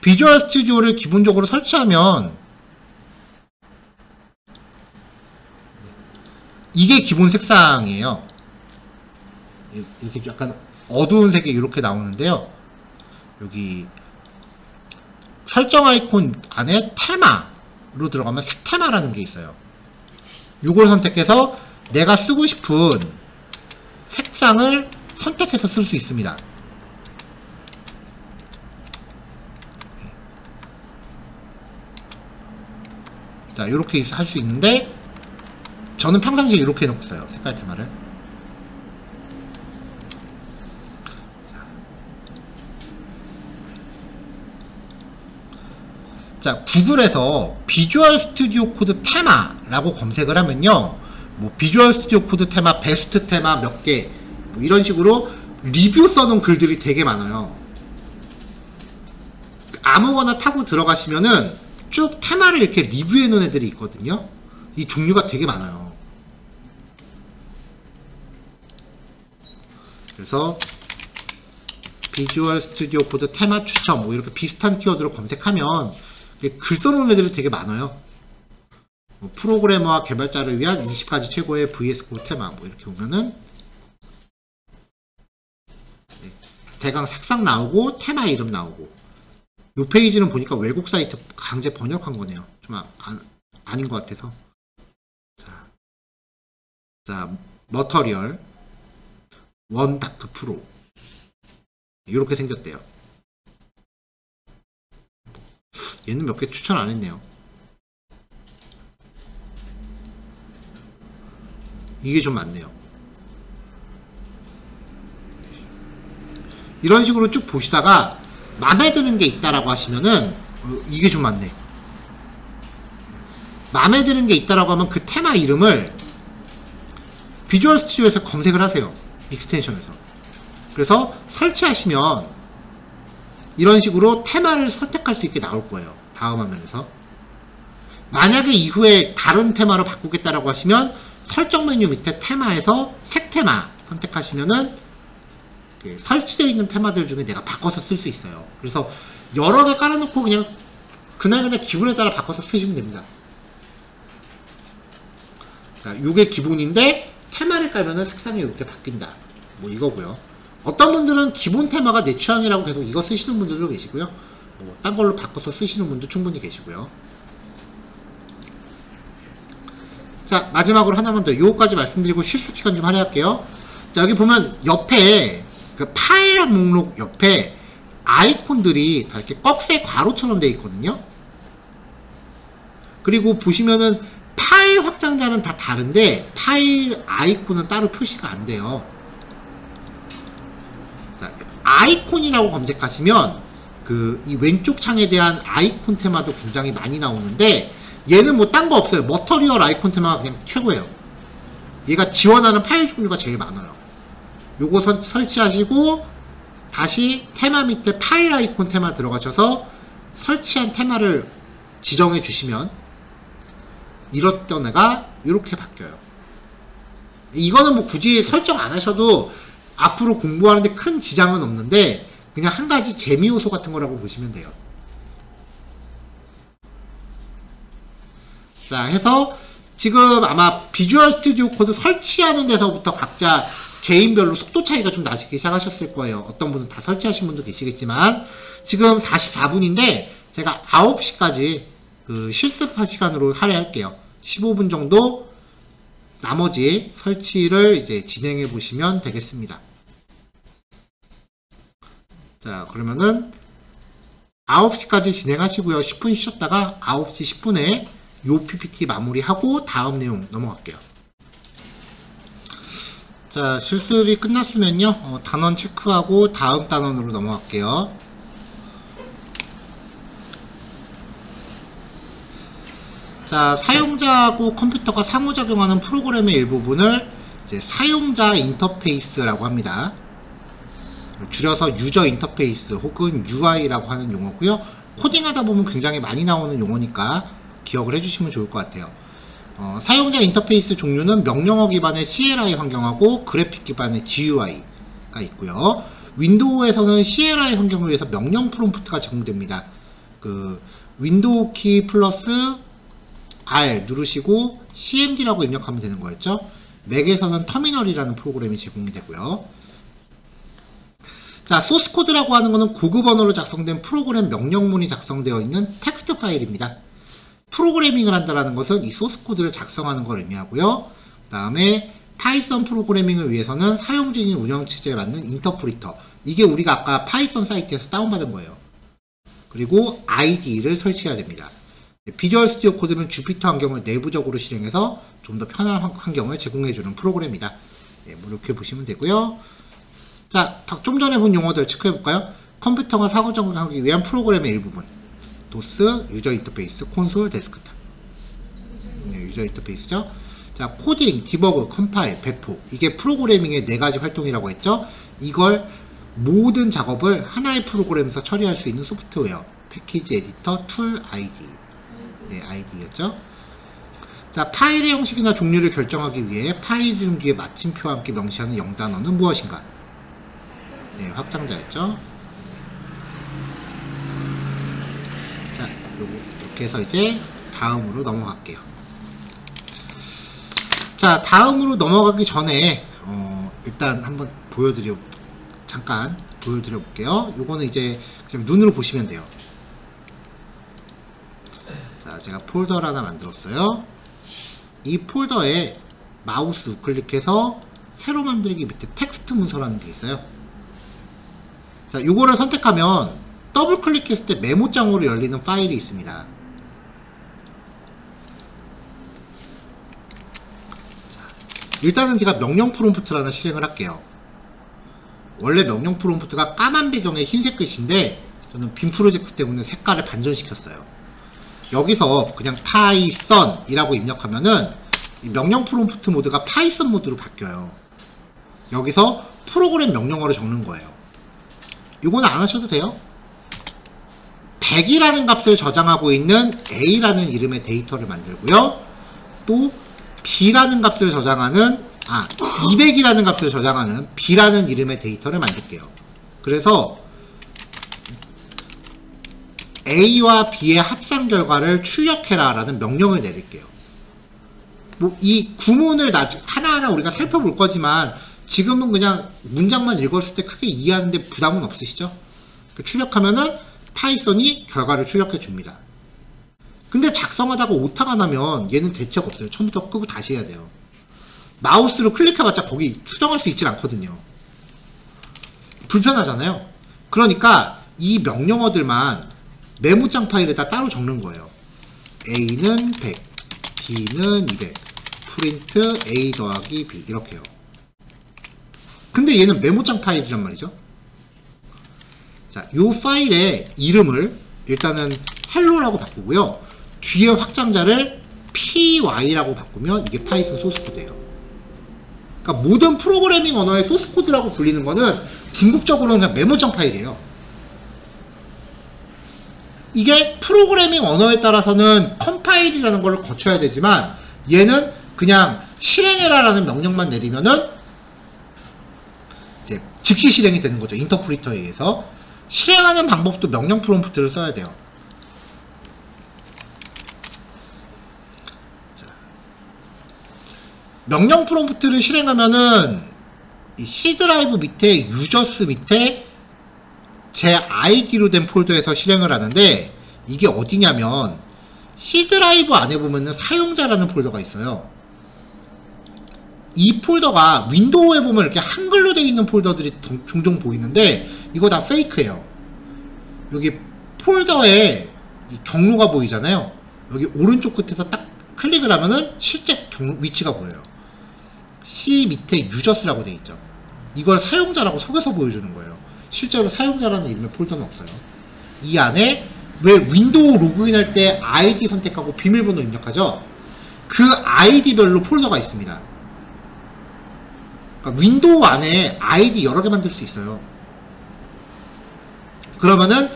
비주얼 스튜디오를 기본적으로 설치하면 이게 기본 색상이에요. 이렇게 약간 어두운 색이 이렇게 나오는데요. 여기 설정 아이콘 안에 테마로 들어가면 색테마라는 게 있어요. 이걸 선택해서 내가 쓰고 싶은 색상을 선택해서 쓸 수 있습니다. 자, 이렇게 할 수 있는데, 저는 평상시에 이렇게 해놓고 써요. 색깔 테마를. 자, 구글에서 비주얼 스튜디오 코드 테마라고 검색을 하면요, 뭐 비주얼 스튜디오 코드 테마, 베스트 테마 몇 개, 뭐 이런 식으로 리뷰 써놓은 글들이 되게 많아요. 아무거나 타고 들어가시면은 쭉 테마를 이렇게 리뷰해 놓은 애들이 있거든요. 이 종류가 되게 많아요. 그래서 비주얼 스튜디오 코드 테마 추천 뭐 이렇게 비슷한 키워드로 검색하면 글 써놓은 애들이 되게 많아요. 뭐 프로그래머와 개발자를 위한 20가지 최고의 VS 코드 테마 뭐 이렇게 보면은 대강 색상 나오고 테마 이름 나오고, 이 페이지는 보니까 외국 사이트 강제 번역한 거네요. 좀 아닌 것 같아서. 자, 머터리얼 원 다크 프로 이렇게 생겼대요. 얘는 몇 개 추천 안 했네요. 이게 좀 많네요. 이런 식으로 쭉 보시다가 마음에 드는 게 있다라고 하시면은 이게 좀 많네. 마음에 드는 게 있다라고 하면 그 테마 이름을 비주얼 스튜디오에서 검색을 하세요. 익스텐션에서. 그래서 설치하시면 이런 식으로 테마를 선택할 수 있게 나올 거예요. 다음 화면에서. 만약에 이후에 다른 테마로 바꾸겠다라고 하시면 설정 메뉴 밑에 테마에서 색 테마 선택하시면은 설치되어 있는 테마들 중에 내가 바꿔서 쓸 수 있어요. 그래서 여러 개 깔아놓고 그날 기분에 따라 바꿔서 쓰시면 됩니다. 자, 요게 기본인데 테마를 깔면은 색상이 이렇게 바뀐다. 뭐 이거고요. 어떤 분들은 기본 테마가 내 취향이라고 계속 이거 쓰시는 분들도 계시고요. 뭐 딴 걸로 바꿔서 쓰시는 분도 충분히 계시고요. 자, 마지막으로 하나만 더 요거까지 말씀드리고 실습 시간 좀 할애할게요. 자, 여기 보면 옆에 그 파일 목록 옆에 아이콘들이 다 이렇게 꺽쇠 괄호처럼 되어 있거든요. 그리고 보시면은 파일 확장자는 다 다른데 파일 아이콘은 따로 표시가 안 돼요. 자, 아이콘이라고 검색하시면 이 왼쪽 창에 대한 아이콘 테마도 굉장히 많이 나오는데 얘는 뭐 딴 거 없어요. 머터리얼 아이콘 테마가 그냥 최고예요. 얘가 지원하는 파일 종류가 제일 많아요. 요거 설치하시고 다시 테마 밑에 파일 아이콘 테마 들어가셔서 설치한 테마를 지정해 주시면 이렇던 애가 이렇게 바뀌어요. 이거는 뭐 굳이 설정 안 하셔도 앞으로 공부하는데 큰 지장은 없는데 그냥 한 가지 재미 요소 같은 거라고 보시면 돼요. 자, 해서 지금 아마 비주얼 스튜디오 코드 설치하는 데서부터 각자 개인별로 속도 차이가 좀 나시기 시작하셨을 거예요. 어떤 분은 다 설치하신 분도 계시겠지만 지금 44분인데 제가 9시까지 그 실습할 시간으로 할애할게요. 15분 정도 나머지 설치를 이제 진행해 보시면 되겠습니다. 자, 그러면은 9시까지 진행하시고요. 10분 쉬셨다가 9시 10분에 요 PPT 마무리하고 다음 내용 넘어갈게요. 자, 실습이 끝났으면요. 단원 체크하고 다음 단원으로 넘어갈게요. 자, 사용자하고 컴퓨터가 상호작용하는 프로그램의 일부분을 이제 사용자 인터페이스라고 합니다. 줄여서 유저 인터페이스 혹은 UI라고 하는 용어고요. 코딩하다 보면 굉장히 많이 나오는 용어니까 기억을 해주시면 좋을 것 같아요. 사용자 인터페이스 종류는 명령어 기반의 CLI 환경하고 그래픽 기반의 GUI가 있고요. 윈도우에서는 CLI 환경을 위해서 명령 프롬프트가 제공됩니다. 윈도우 키 플러스 R 누르시고 CMD라고 입력하면 되는 거였죠. 맥에서는 터미널이라는 프로그램이 제공이 되고요. 자, 소스 코드라고 하는 것은 고급 언어로 작성된 프로그램 명령문이 작성되어 있는 텍스트 파일입니다. 프로그래밍을 한다는 것은 이 소스 코드를 작성하는 걸 의미하고요. 그 다음에 파이썬 프로그래밍을 위해서는 사용 중인 운영체제에 맞는 인터프리터, 이게 우리가 아까 파이썬 사이트에서 다운받은 거예요. 그리고 ID를 설치해야 됩니다. 비주얼 스튜디오 코드는 주피터 환경을 내부적으로 실행해서 좀 더 편한 환경을 제공해주는 프로그램이다. 뭐 이렇게 보시면 되고요. 자, 좀 전에 본 용어들 체크해볼까요? 컴퓨터가 상호작용하기 위한 프로그램의 일부분. 도스, 유저 인터페이스, 콘솔, 데스크탑. 유저 인터페이스죠. 자, 코딩, 디버그, 컴파일, 배포. 이게 프로그래밍의 4가지 활동이라고 했죠. 이걸 모든 작업을 하나의 프로그램에서 처리할 수 있는 소프트웨어. 패키지 에디터, 툴, 아이디. 네, 아이디였죠. 자, 파일의 형식이나 종류를 결정하기 위해 파일 이름 뒤에 마침표와 함께 명시하는 영단어는 무엇인가? 네, 확장자였죠. 자, 이렇게 해서 이제 다음으로 넘어갈게요. 자, 다음으로 넘어가기 전에 일단 한번 잠깐 보여드려 볼게요. 요거는 이제 그냥 눈으로 보시면 돼요. 자, 제가 폴더를 하나 만들었어요. 이 폴더에 마우스 우클릭해서 새로 만들기 밑에 텍스트 문서라는 게 있어요. 자, 요거를 선택하면 더블 클릭했을 때 메모장으로 열리는 파일이 있습니다. 일단은 제가 명령 프롬프트라는 실행을 할게요. 원래 명령 프롬프트가 까만 배경에 흰색 글씨인데 저는 빔 프로젝트 때문에 색깔을 반전시켰어요. 여기서 그냥 파이썬 이라고 입력하면은 이 명령 프롬프트 모드가 파이썬 모드로 바뀌어요. 여기서 프로그램 명령어를 적는 거예요. 이거는 안 하셔도 돼요. 100이라는 값을 저장하고 있는 A라는 이름의 데이터를 만들고요. 또 B라는 값을 저장하는 200이라는 값을 저장하는 B라는 이름의 데이터를 만들게요. 그래서 A와 B의 합산 결과를 출력해라 라는 명령을 내릴게요. 뭐 이 구문을 하나하나 우리가 살펴볼 거지만 지금은 그냥 문장만 읽었을 때 크게 이해하는데 부담은 없으시죠? 출력하면은 파이썬이 결과를 출력해 줍니다. 근데 작성하다가 오타가 나면 얘는 대책 없어요. 처음부터 끄고 다시 해야 돼요. 마우스로 클릭해봤자 거기 수정할 수 있질 않거든요. 불편하잖아요. 그러니까 이 명령어들만 메모장 파일에다 따로 적는 거예요. A는 100, b는 200 프린트 a 더하기 b 이렇게요. 근데 얘는 메모장 파일이란 말이죠. 자, 요 파일의 이름을 일단은 헬로라고 바꾸고요. 뒤에 확장자를 py라고 바꾸면 이게 파이썬 소스 코드예요. 그러니까 모든 프로그래밍 언어의 소스 코드라고 불리는 거는 궁극적으로는 그냥 메모장 파일이에요. 이게 프로그래밍 언어에 따라서는 컴파일이라는 걸 거쳐야 되지만 얘는 그냥 실행해라라는 명령만 내리면은 이제 즉시 실행이 되는 거죠. 인터프리터에 의해서. 실행하는 방법도 명령 프롬프트를 써야 돼요. 자, 명령 프롬프트를 실행하면은 이 C 드라이브 밑에 유저스 밑에 제 아이디로 된 폴더에서 실행을 하는데 이게 어디냐면 C 드라이브 안에 보면은 사용자라는 폴더가 있어요. 이 폴더가 윈도우에 보면 이렇게 한글로 되어 있는 폴더들이 종종 보이는데 이거 다 페이크예요. 여기 폴더에 이 경로가 보이잖아요. 여기 오른쪽 끝에서 딱 클릭을 하면은 실제 위치가 보여요. C 밑에 유저스라고 되어 있죠. 이걸 사용자라고 속여서 보여주는 거예요. 실제로 사용자라는 이름의 폴더는 없어요. 이 안에 왜 윈도우 로그인할 때 아이디 선택하고 비밀번호 입력하죠? 그 아이디별로 폴더가 있습니다. 그러니까 윈도우 안에 아이디 여러 개 만들 수 있어요. 그러면은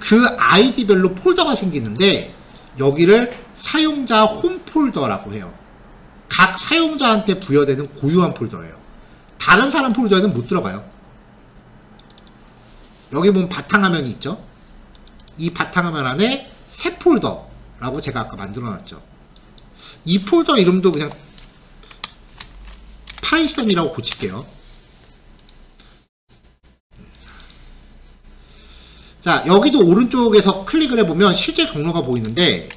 그 아이디별로 폴더가 생기는데 여기를 사용자 홈 폴더라고 해요. 각 사용자한테 부여되는 고유한 폴더예요. 다른 사람 폴더에는 못 들어가요. 여기 보면 바탕화면이 있죠. 이 바탕화면 안에 새 폴더라고 제가 아까 만들어놨죠. 이 폴더 이름도 그냥 파이썬이라고 고칠게요. 자, 여기도 오른쪽에서 클릭을 해보면 실제 경로가 보이는데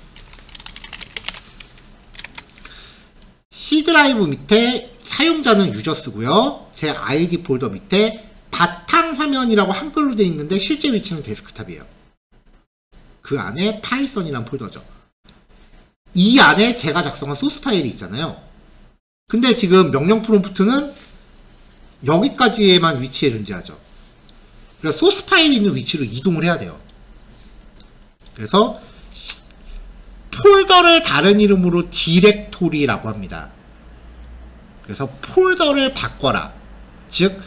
C 드라이브 밑에 사용자는 유저스고요. 제 아이디 폴더 밑에 바탕화면이라고 한글로 되어 있는데 실제 위치는 데스크탑이에요. 그 안에 파이썬이라는 폴더죠. 이 안에 제가 작성한 소스 파일이 있잖아요. 근데 지금 명령 프롬프트는 여기까지에만 위치에 존재하죠. 그래서 소스 파일이 있는 위치로 이동을 해야 돼요. 그래서 폴더를 다른 이름으로 디렉토리라고 합니다. 그래서 폴더를 바꿔라. 즉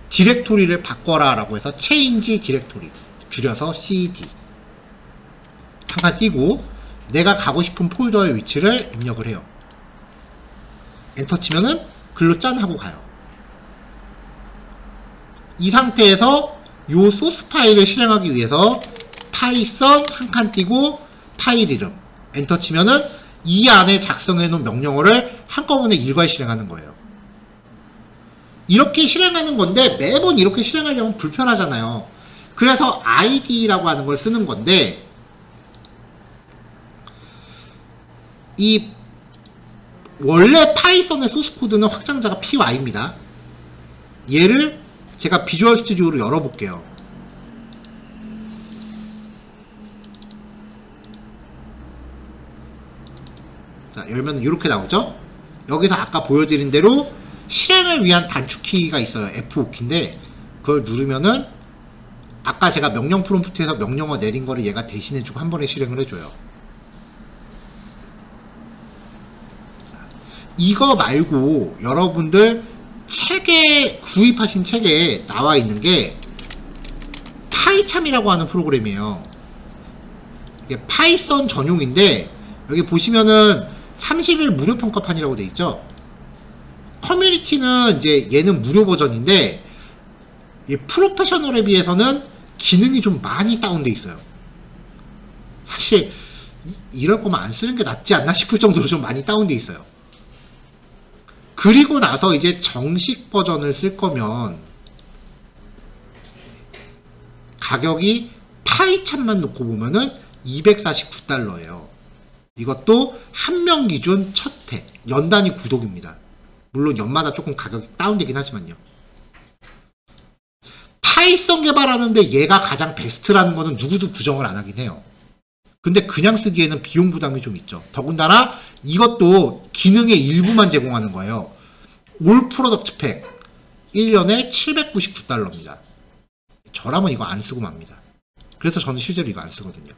디렉토리를 바꿔라 라고 해서 change 디렉토리 줄여서 cd 한칸 띄고 내가 가고 싶은 폴더의 위치를 입력을 해요. 엔터 치면은 글로 짠 하고 가요. 이 상태에서 요 소스 파일을 실행하기 위해서 파이썬 한 칸 띄고 파일 이름 엔터 치면은 이 안에 작성해 놓은 명령어를 한꺼번에 일괄 실행하는 거예요. 이렇게 실행하는 건데 매번 이렇게 실행하려면 불편하잖아요. 그래서 id라고 하는 걸 쓰는 건데 이 원래 파이썬의 소스 코드는 확장자가 py입니다. 얘를 제가 비주얼 스튜디오로 열어볼게요. 자, 열면 이렇게 나오죠? 여기서 아까 보여드린 대로 실행을 위한 단축키가 있어요. F5키인데 그걸 누르면은 아까 제가 명령 프롬프트에서 명령어 내린 거를 얘가 대신해주고 한 번에 실행을 해줘요. 이거 말고 여러분들 책에 구입하신 책에 나와 있는 게 파이참이라고 하는 프로그램이에요. 이게 파이썬 전용인데 여기 보시면은 30일 무료 평가판이라고 돼 있죠. 커뮤니티는 이제 얘는 무료 버전인데 이 프로페셔널에 비해서는 기능이 좀 많이 다운돼 있어요. 사실 이럴 거면 안 쓰는 게 낫지 않나 싶을 정도로 좀 많이 다운돼 있어요. 그리고 나서 이제 정식 버전을 쓸 거면 가격이 파이참만 놓고 보면은 249달러예요. 이것도 한 명 기준 첫 회, 연단위 구독입니다. 물론 연마다 조금 가격이 다운되긴 하지만요. 파이썬 개발하는데 얘가 가장 베스트라는 거는 누구도 부정을 안 하긴 해요. 근데 그냥 쓰기에는 비용 부담이 좀 있죠. 더군다나 이것도 기능의 일부만 제공하는 거예요. 올 프로덕트 팩 1년에 $799입니다. 저라면 이거 안 쓰고 맙니다. 그래서 저는 실제로 이거 안 쓰거든요.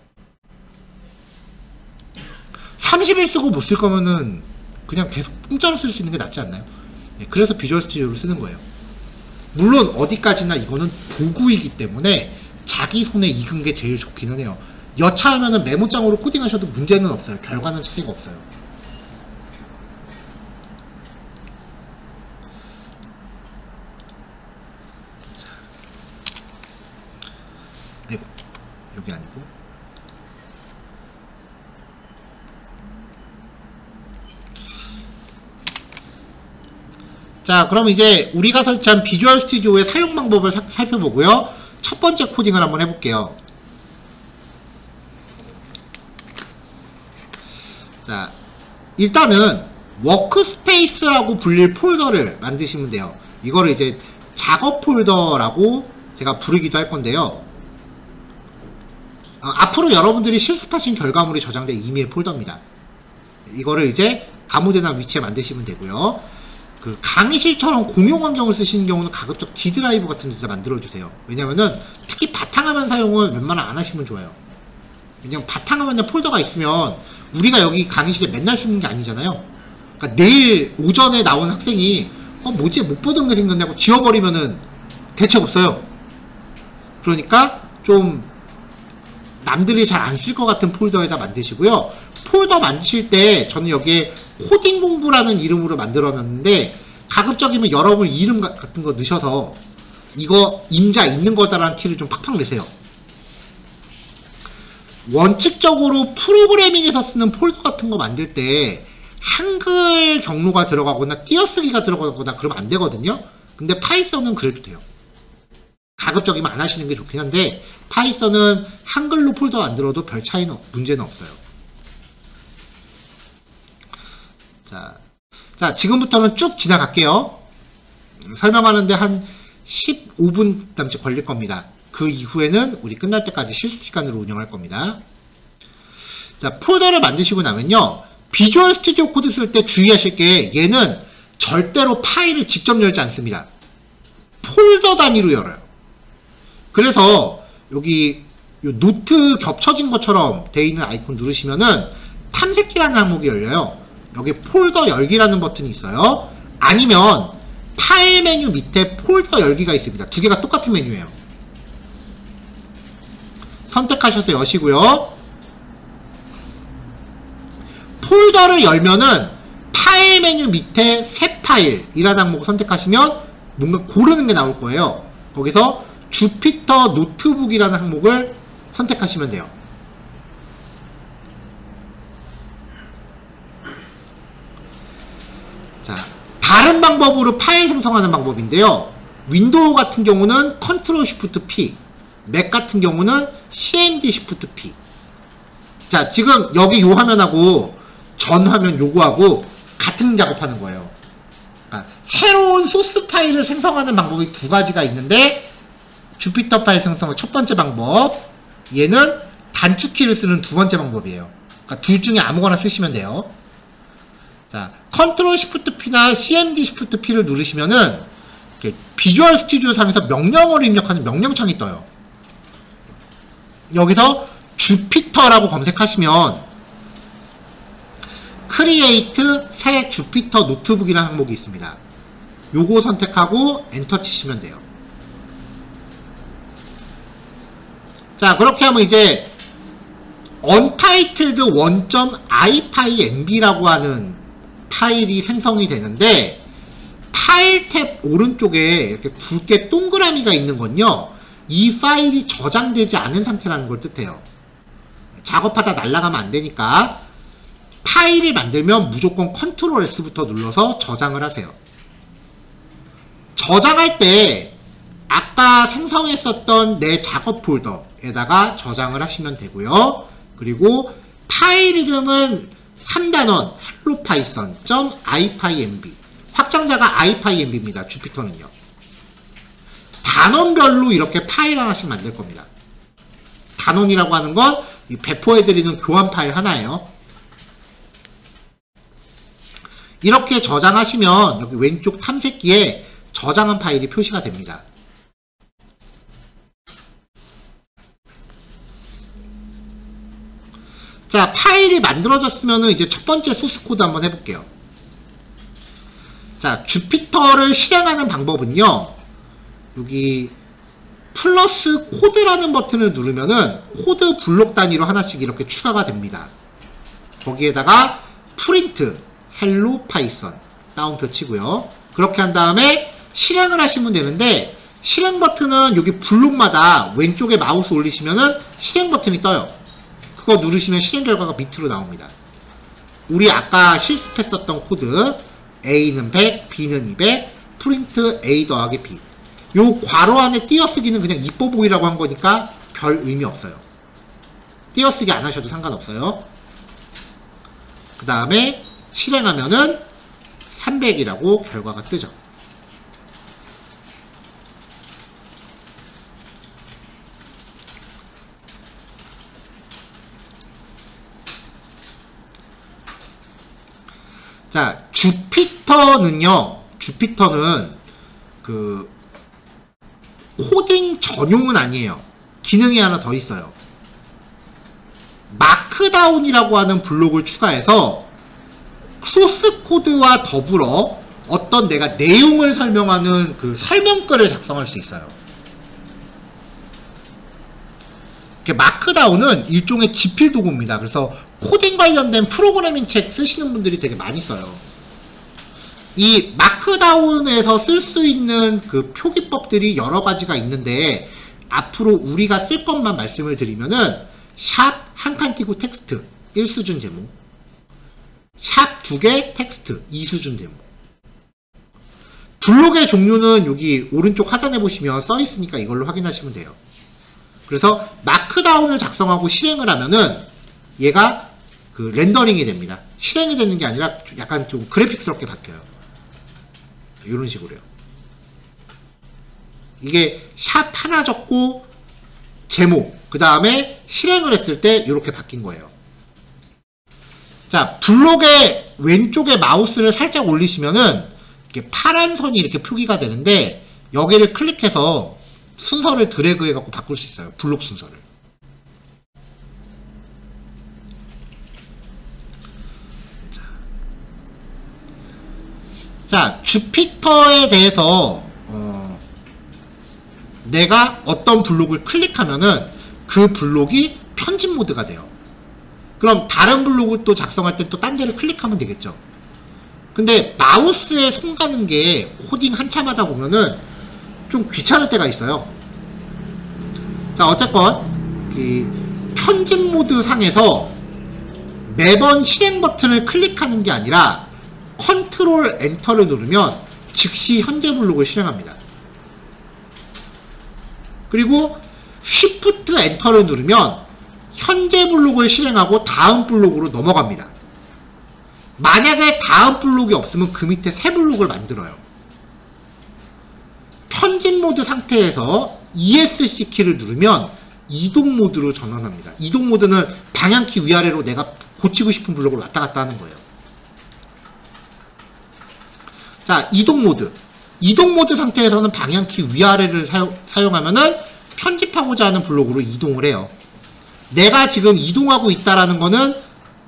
30일 쓰고 못 쓸 거면은 그냥 계속 공짜로 쓸 수 있는 게 낫지 않나요? 그래서 비주얼 스튜디오를 쓰는 거예요. 물론 어디까지나 이거는 도구이기 때문에 자기 손에 익은 게 제일 좋기는 해요. 여차하면은 메모장으로 코딩하셔도 문제는 없어요. 결과는 차이가 없어요. 네, 여기 아니고. 자, 그럼 이제 우리가 설치한 비주얼 스튜디오의 사용 방법을 살펴보고요. 첫 번째 코딩을 한번 해볼게요. 자, 일단은 워크스페이스라고 불릴 폴더를 만드시면 돼요. 이거를 이제 작업 폴더라고 제가 부르기도 할 건데요. 앞으로 여러분들이 실습하신 결과물이 저장될 이미의 폴더입니다. 이거를 이제 아무데나 위치에 만드시면 되고요. 그 강의실처럼 공용 환경을 쓰시는 경우는 가급적 D 드라이브 같은 데다 만들어주세요. 왜냐면은 특히 바탕화면 사용은 웬만하면 안 하시면 좋아요. 왜냐면 바탕화면에 폴더가 있으면 우리가 여기 강의실에 맨날 쓰는 게 아니잖아요. 그러니까 내일 오전에 나온 학생이 뭐지 못 보던 게 생겼냐고 지워버리면은 대책 없어요. 그러니까 좀 남들이 잘 안 쓸 것 같은 폴더에다 만드시고요. 폴더 만드실 때 저는 여기에 코딩 공부라는 이름으로 만들어놨는데 가급적이면 여러분 이름 같은 거 넣으셔서 이거 임자 있는 거다라는 티를 좀 팍팍 내세요. 원칙적으로 프로그래밍에서 쓰는 폴더 같은 거 만들 때 한글 경로가 들어가거나 띄어쓰기가 들어가거나 그러면 안 되거든요. 근데 파이썬은 그래도 돼요. 가급적이면 안 하시는 게 좋긴 한데 파이썬은 한글로 폴더 만들어도 별 차이는 문제는 없어요. 자, 지금부터는 쭉 지나갈게요. 설명하는데 한 15분 남짓 걸릴 겁니다. 그 이후에는 우리 끝날 때까지 실습 시간으로 운영할 겁니다. 자, 폴더를 만드시고 나면요. 비주얼 스튜디오 코드 쓸 때 주의하실 게 얘는 절대로 파일을 직접 열지 않습니다. 폴더 단위로 열어요. 그래서 여기 요 노트 겹쳐진 것처럼 되어 있는 아이콘 누르시면은 탐색기라는 항목이 열려요. 여기 폴더 열기라는 버튼이 있어요. 아니면 파일 메뉴 밑에 폴더 열기가 있습니다. 두 개가 똑같은 메뉴예요. 선택하셔서 여시고요. 폴더를 열면은 파일 메뉴 밑에 새 파일이라는 항목을 선택하시면 뭔가 고르는 게 나올 거예요. 거기서 주피터 노트북이라는 항목을 선택하시면 돼요. 자, 다른 방법으로 파일 생성하는 방법인데요. 윈도우 같은 경우는 컨트롤 쉬프트 P, 맥 같은 경우는 CMD 쉬프트 P. 자, 지금 여기 요 화면하고 전 화면 요거하고 같은 작업하는 거예요. 그러니까 새로운 소스 파일을 생성하는 방법이 두 가지가 있는데 주피터 파일 생성의 첫 번째 방법, 얘는 단축키를 쓰는 두 번째 방법이에요. 그러니까 둘 중에 아무거나 쓰시면 돼요. 자, 컨트롤 쉬프트 P나 CMD 쉬프트 P를 누르시면은 이렇게 비주얼 스튜디오 상에서 명령어를 입력하는 명령창이 떠요. 여기서 주피터라고 검색하시면 크리에이트 새 주피터 노트북이라는 항목이 있습니다. 요거 선택하고 엔터 치시면 돼요. 자, 그렇게 하면 이제 untitled 1.ipynb라고 하는 파일이 생성이 되는데 파일 탭 오른쪽에 이렇게 굵게 동그라미가 있는 건요, 이 파일이 저장되지 않은 상태라는 걸 뜻해요. 작업하다 날아가면 안 되니까 파일을 만들면 무조건 컨트롤 S부터 눌러서 저장을 하세요. 저장할 때 아까 생성했었던 내 작업 폴더에다가 저장을 하시면 되고요. 그리고 파일 이름은 3단원 hello-python.ipynb, 확장자가 ipynb입니다. 주피터는요. 단원별로 이렇게 파일 하나씩 만들 겁니다. 단원이라고 하는 건 배포해드리는 교환 파일 하나예요. 이렇게 저장하시면 여기 왼쪽 탐색기에 저장한 파일이 표시가 됩니다. 자, 파일이 만들어졌으면 이제 첫 번째 소스 코드 한번 해볼게요. 자, 주피터를 실행하는 방법은요, 여기 플러스 코드라는 버튼을 누르면은 코드 블록 단위로 하나씩 이렇게 추가가 됩니다. 거기에다가 프린트 헬로 파이썬 다운표 치고요. 그렇게 한 다음에 실행을 하시면 되는데, 실행 버튼은 여기 블록마다 왼쪽에 마우스 올리시면은 실행 버튼이 떠요. 그거 누르시면 실행 결과가 밑으로 나옵니다. 우리 아까 실습했었던 코드 A는 100, B는 200, 프린트 A 더하기 B. 요 괄호 안에 띄어쓰기는 그냥 이뻐 보이라고 한 거니까 별 의미 없어요. 띄어쓰기 안 하셔도 상관없어요. 그 다음에 실행하면은 300이라고 결과가 뜨죠. 자, 주피터는 그 코딩 전용은 아니에요. 기능이 하나 더 있어요. 마크다운이라고 하는 블록을 추가해서 소스 코드와 더불어 어떤 내가 내용을 설명하는 그 설명글을 작성할 수 있어요. 마크다운은 일종의 지필 도구입니다. 그래서 코딩 관련된 프로그래밍 책 쓰시는 분들이 되게 많이 써요. 이 마크다운에서 쓸 수 있는 그 표기법들이 여러 가지가 있는데, 앞으로 우리가 쓸 것만 말씀을 드리면은 샵 한 칸 띄고 텍스트 1수준 제목, 샵 2개 텍스트 2수준 제목. 블록의 종류는 여기 오른쪽 하단에 보시면 써 있으니까 이걸로 확인하시면 돼요. 그래서 마크다운을 작성하고 실행을 하면은 얘가 그 렌더링이 됩니다. 실행이 되는 게 아니라 약간 좀 그래픽스럽게 바뀌어요. 이런 식으로요. 이게 샵 하나 적고 제목, 그 다음에 실행을 했을 때 이렇게 바뀐 거예요. 자, 블록의 왼쪽에 마우스를 살짝 올리시면은 이렇게 파란 선이 이렇게 표기가 되는데, 여기를 클릭해서 순서를 드래그 해갖고 바꿀 수 있어요. 블록 순서를. 자, 주피터에 대해서 내가 어떤 블록을 클릭하면은 그 블록이 편집 모드가 돼요. 그럼 다른 블록을 또 작성할 때 또 딴 데를 클릭하면 되겠죠. 근데 마우스에 손 가는 게 코딩 한참 하다 보면은 좀 귀찮을 때가 있어요. 자, 어쨌건 그 편집 모드 상에서 매번 실행 버튼을 클릭하는 게 아니라 컨트롤 엔터를 누르면 즉시 현재 블록을 실행합니다. 그리고 쉬프트 엔터를 누르면 현재 블록을 실행하고 다음 블록으로 넘어갑니다. 만약에 다음 블록이 없으면 그 밑에 새 블록을 만들어요. 편집 모드 상태에서 ESC 키를 누르면 이동 모드로 전환합니다. 이동 모드는 방향키 위아래로 내가 고치고 싶은 블록을 왔다 갔다 하는 거예요. 자, 이동 모드. 이동 모드 상태에서는 방향키 위아래를 사용하면은 편집하고자 하는 블록으로 이동을 해요. 내가 지금 이동하고 있다라는 거는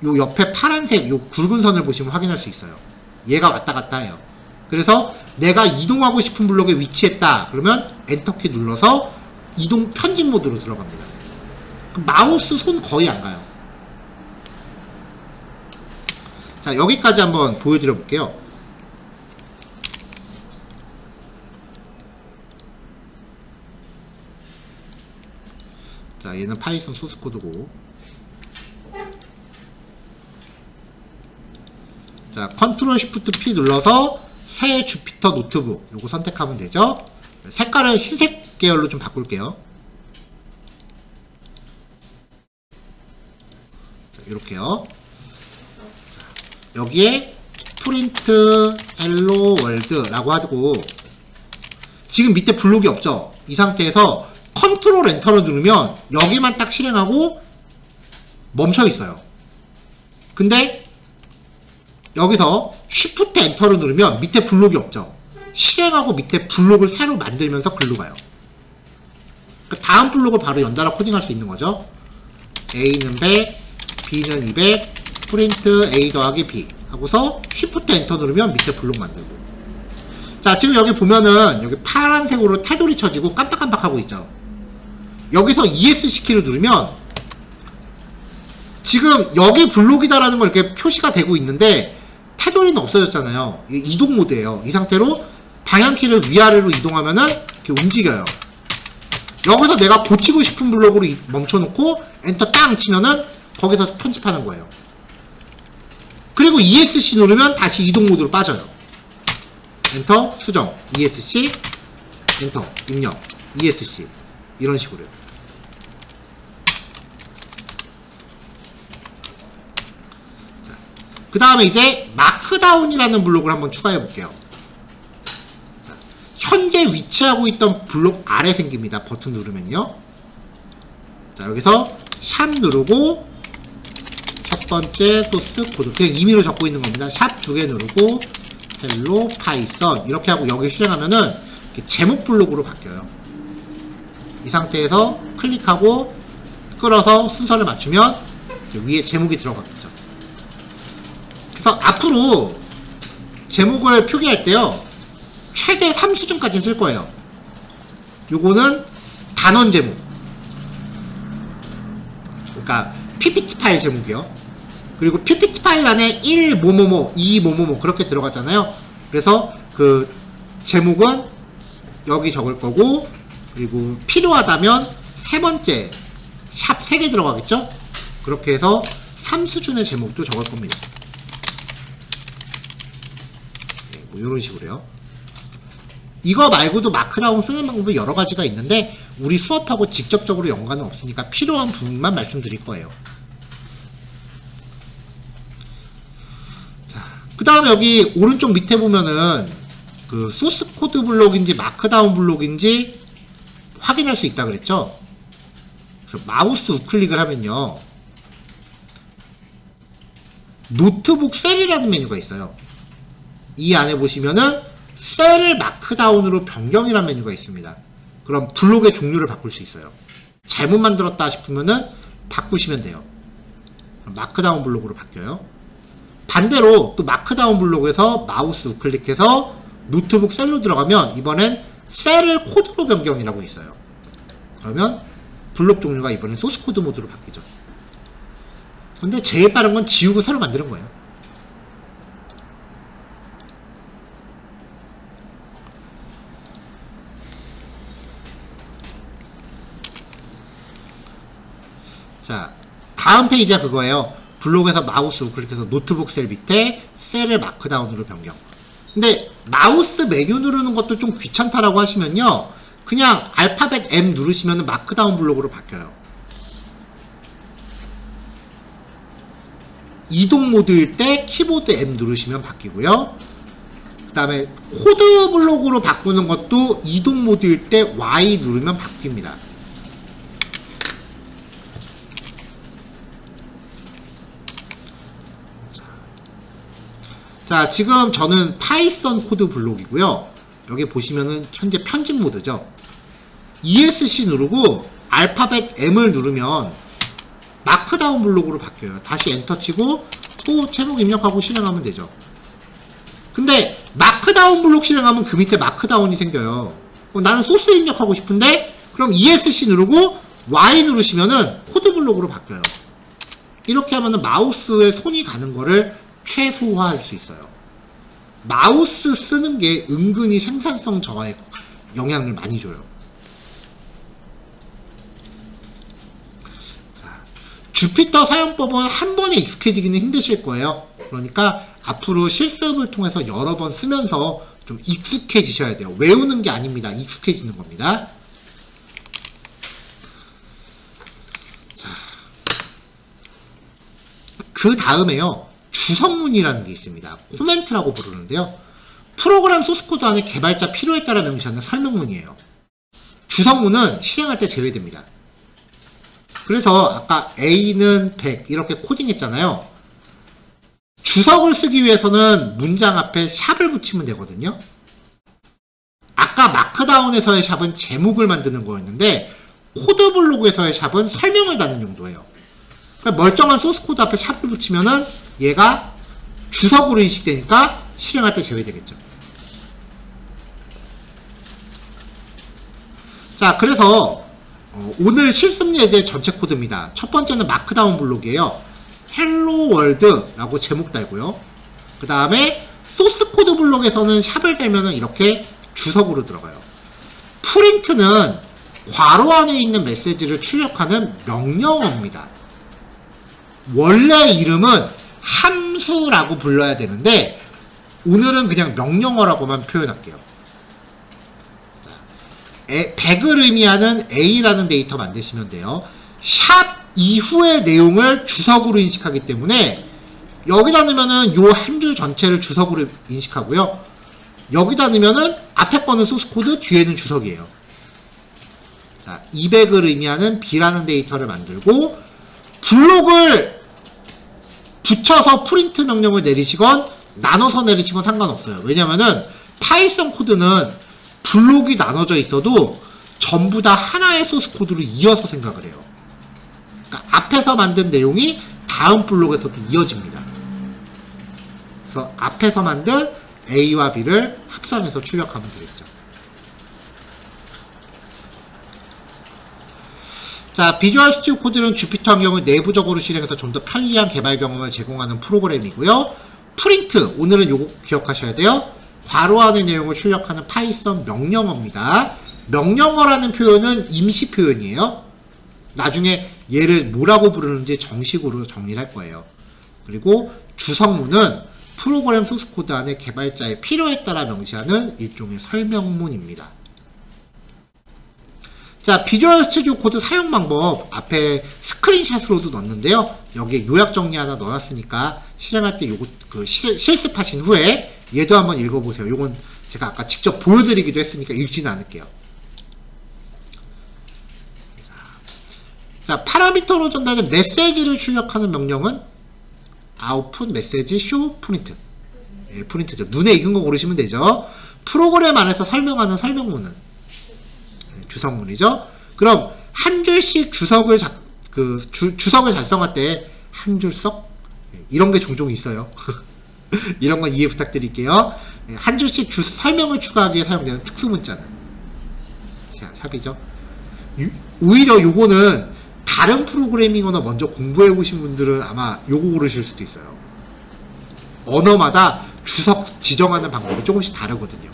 요 옆에 파란색 요 굵은 선을 보시면 확인할 수 있어요. 얘가 왔다 갔다 해요. 그래서 내가 이동하고 싶은 블록에 위치했다 그러면 엔터키 눌러서 이동 편집 모드로 들어갑니다. 마우스 손 거의 안 가요. 자, 여기까지 한번 보여드려 볼게요. 자, 얘는 파이썬 소스 코드고, 자, 컨트롤 쉬프트 P 눌러서 새 주피터 노트북 요거 선택하면 되죠. 색깔을 흰색 계열로 좀 바꿀게요. 자, 이렇게요. 자, 여기에 프린트 헬로 월드라고 하고, 지금 밑에 블록이 없죠. 이 상태에서 컨트롤 엔터를 누르면 여기만 딱 실행하고 멈춰 있어요. 근데 여기서 Shift 엔터를 누르면 밑에 블록이 없죠. 실행하고 밑에 블록을 새로 만들면서 글로 가요. 그러니까 다음 블록을 바로 연달아 코딩할 수 있는 거죠. A는 100, B는 200, 프린트 A 더하기 B 하고서 Shift 엔터 누르면 밑에 블록 만들고. 자, 지금 여기 보면은 여기 파란색으로 테두리 쳐지고 깜빡깜빡하고 있죠. 여기서 ESC 키를 누르면 지금 여기 블록이다라는 걸 이렇게 표시가 되고 있는데 테두리는 없어졌잖아요. 이게 이동 모드예요. 이 상태로 방향키를 위아래로 이동하면은 이렇게 움직여요. 여기서 내가 고치고 싶은 블록으로 멈춰놓고 엔터 땅 치면은 거기서 편집하는 거예요. 그리고 ESC 누르면 다시 이동 모드로 빠져요. 엔터 수정 ESC 엔터 입력 ESC 이런 식으로요. 그 다음에 이제 마크다운이라는 블록을 한번 추가해 볼게요. 현재 위치하고 있던 블록 아래 생깁니다. 버튼 누르면요. 자, 여기서 샵 누르고 첫 번째 소스 코드 그냥 임의로 적고 있는 겁니다. 샵 2개 누르고 헬로 파이썬 이렇게 하고 여기 실행하면은 제목 블록으로 바뀌어요. 이 상태에서 클릭하고 끌어서 순서를 맞추면 위에 제목이 들어가겠죠. 그래서 앞으로 제목을 표기할 때요 최대 3수준까지 쓸 거예요. 요거는 단원 제목, 그러니까 PPT 파일 제목이요. 그리고 PPT 파일 안에 1 뭐뭐뭐 2 뭐뭐뭐 그렇게 들어갔잖아요. 그래서 그 제목은 여기 적을 거고, 그리고 필요하다면 세 번째 샵 3개 들어가겠죠. 그렇게 해서 3수준의 제목도 적을 겁니다. 네, 뭐 이런 식으로요. 이거 말고도 마크다운 쓰는 방법이 여러 가지가 있는데 우리 수업하고 직접적으로 연관은 없으니까 필요한 부분만 말씀드릴 거예요. 자, 그 다음에 여기 오른쪽 밑에 보면은 그 소스 코드 블록인지 마크다운 블록인지 확인할 수 있다 그랬죠. 그래서 마우스 우클릭을 하면요 노트북 셀이라는 메뉴가 있어요. 이 안에 보시면은 셀을 마크다운으로 변경이라는 메뉴가 있습니다. 그럼 블록의 종류를 바꿀 수 있어요. 잘못 만들었다 싶으면은 바꾸시면 돼요. 마크다운 블록으로 바뀌어요. 반대로 또 마크다운 블록에서 마우스 우클릭해서 노트북 셀로 들어가면 이번엔 셀을 코드로 변경이라고 있어요. 그러면 블록 종류가 이번엔 소스 코드 모드로 바뀌죠. 근데 제일 빠른 건 지우고 새로 만드는 거예요. 자, 다음 페이지가 그거예요. 블록에서 마우스 우클릭해서 노트북 셀 밑에 셀을 마크다운으로 변경. 근데 마우스 메뉴 누르는 것도 좀 귀찮다라고 하시면요 그냥 알파벳 M 누르시면 마크다운 블록으로 바뀌어요. 이동 모드일 때 키보드 M 누르시면 바뀌고요. 그 다음에 코드 블록으로 바꾸는 것도 이동 모드일 때 Y 누르면 바뀝니다. 자, 지금 저는 파이썬 코드 블록이고요. 여기 보시면은 현재 편집 모드죠. ESC 누르고 알파벳 M을 누르면 마크다운 블록으로 바뀌어요. 다시 엔터 치고 또 제목 입력하고 실행하면 되죠. 근데 마크다운 블록 실행하면 그 밑에 마크다운이 생겨요. 나는 소스 입력하고 싶은데 그럼 ESC 누르고 Y 누르시면은 코드 블록으로 바뀌어요. 이렇게 하면은 마우스에 손이 가는 거를 최소화할 수 있어요. 마우스 쓰는 게 은근히 생산성 저하에 영향을 많이 줘요. 자, 주피터 사용법은 한 번에 익숙해지기는 힘드실 거예요. 그러니까 앞으로 실습을 통해서 여러 번 쓰면서 좀 익숙해지셔야 돼요. 외우는 게 아닙니다. 익숙해지는 겁니다. 자, 그 다음에요. 주성문이라는 게 있습니다. 코멘트라고 부르는데요. 프로그램 소스코드 안에 개발자 필요에 따라 명시하는 설명문이에요. 주성문은 실행할 때 제외됩니다. 그래서 아까 A는 100 이렇게 코딩했잖아요. 주석을 쓰기 위해서는 문장 앞에 샵을 붙이면 되거든요. 아까 마크다운에서의 샵은 제목을 만드는 거였는데 코드 블록에서의 샵은 설명을 다는 용도예요. 그러니까 멀쩡한 소스 코드 앞에 샵을 붙이면은 얘가 주석으로 인식되니까 실행할 때 제외되겠죠. 자, 그래서 오늘 실습 예제 전체 코드입니다. 첫 번째는 마크다운 블록이에요. 헬로 월드라고 제목 달고요. 그 다음에 소스 코드 블록에서는 샵을 달면은 이렇게 주석으로 들어가요. 프린트는 괄호 안에 있는 메시지를 출력하는 명령어입니다. 원래 이름은 함수라고 불러야 되는데 오늘은 그냥 명령어라고만 표현할게요. 100을 의미하는 A라는 데이터 만드시면 돼요. 샵 이후의 내용을 주석으로 인식하기 때문에 여기다 넣으면은 요 한 줄 전체를 주석으로 인식하고요. 여기다 넣으면은 앞에 거는 소스 코드, 뒤에는 주석이에요. 자, 200을 의미하는 B라는 데이터를 만들고 블록을 붙여서 프린트 명령을 내리시건 나눠서 내리시건 상관없어요. 왜냐면은 파이썬 코드는 블록이 나눠져 있어도 전부 다 하나의 소스 코드로 이어서 생각을 해요. 그러니까 앞에서 만든 내용이 다음 블록에서도 이어집니다. 그래서 앞에서 만든 A와 B를 합산해서 출력하면 되겠죠. 자, 비주얼 스튜디오 코드는 주피터 환경을 내부적으로 실행해서 좀 더 편리한 개발 경험을 제공하는 프로그램이고요. 프린트, 오늘은 요거 기억하셔야 돼요. 괄호 안의 내용을 출력하는 파이썬 명령어입니다. 명령어라는 표현은 임시 표현이에요. 나중에 얘를 뭐라고 부르는지 정식으로 정리를 할 거예요. 그리고 주석문은 프로그램 소스 코드 안에 개발자의 필요에 따라 명시하는 일종의 설명문입니다. 자, 비주얼 스튜디오 코드 사용 방법 앞에 스크린샷으로도 넣었는데요. 여기에 요약 정리 하나 넣어놨으니까 실행할 때 요거 실습하신 후에 얘도 한번 읽어보세요. 요건 제가 아까 직접 보여드리기도 했으니까 읽지는 않을게요. 자, 파라미터로 전달된 메시지를 출력하는 명령은 output 메시지 show 프린트. 예, 프린트죠. 눈에 익은 거 고르시면 되죠. 프로그램 안에서 설명하는 설명문은 주석문이죠. 그럼 한 줄씩 주석을 주석을 작성할 때 한 줄 석 이런 게 종종 있어요. 이런 건 이해 부탁드릴게요. 한 줄씩 설명을 추가하기 위해 사용되는 특수문자는 샵이죠. 오히려 요거는 다른 프로그래밍 언어 먼저 공부해 보신 분들은 아마 요거 고르실 수도 있어요. 언어마다 주석 지정하는 방법이 조금씩 다르거든요.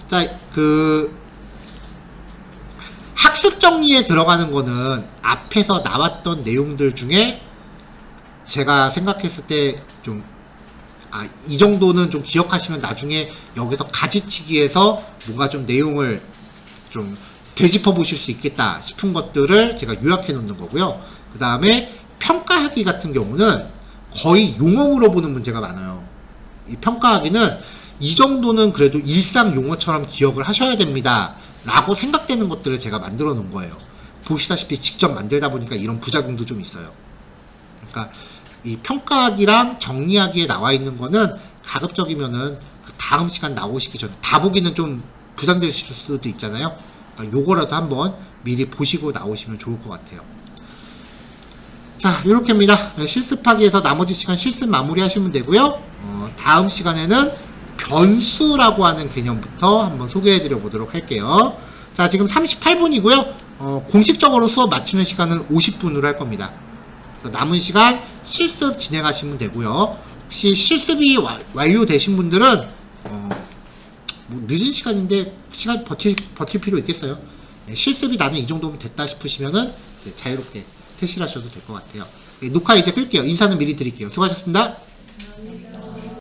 자, 학습 정리에 들어가는 거는 앞에서 나왔던 내용들 중에 제가 생각했을 때 좀 이 정도는 좀 기억하시면 나중에 여기서 가지치기해서 뭔가 좀 내용을 좀 되짚어 보실 수 있겠다 싶은 것들을 제가 요약해 놓는 거고요. 그 다음에 평가하기 같은 경우는 거의 용어 물어보는 문제가 많아요. 이 평가하기는 이 정도는 그래도 일상 용어처럼 기억을 하셔야 됩니다 라고 생각되는 것들을 제가 만들어 놓은 거예요. 보시다시피 직접 만들다 보니까 이런 부작용도 좀 있어요. 그러니까 이 평가하기랑 정리하기에 나와 있는 거는 가급적이면은 그 다음 시간 나오시기 전에 다 보기는 좀 부담되실 수도 있잖아요. 그러니까 요거라도 한번 미리 보시고 나오시면 좋을 것 같아요. 자, 요렇게입니다. 실습하기에서 나머지 시간 실습 마무리 하시면 되고요. 다음 시간에는 변수라고 하는 개념부터 한번 소개해 드려 보도록 할게요. 자, 지금 38분이고요. 공식적으로 수업 마치는 시간은 50분으로 할 겁니다. 그래서 남은 시간 실습 진행하시면 되고요. 혹시 실습이 완료되신 분들은 뭐 늦은 시간인데 시간 버틸 필요 있겠어요? 네, 실습이 나는 이 정도면 됐다 싶으시면은 이제 자유롭게 퇴실하셔도 될 것 같아요. 네, 녹화 이제 끌게요. 인사는 미리 드릴게요. 수고하셨습니다.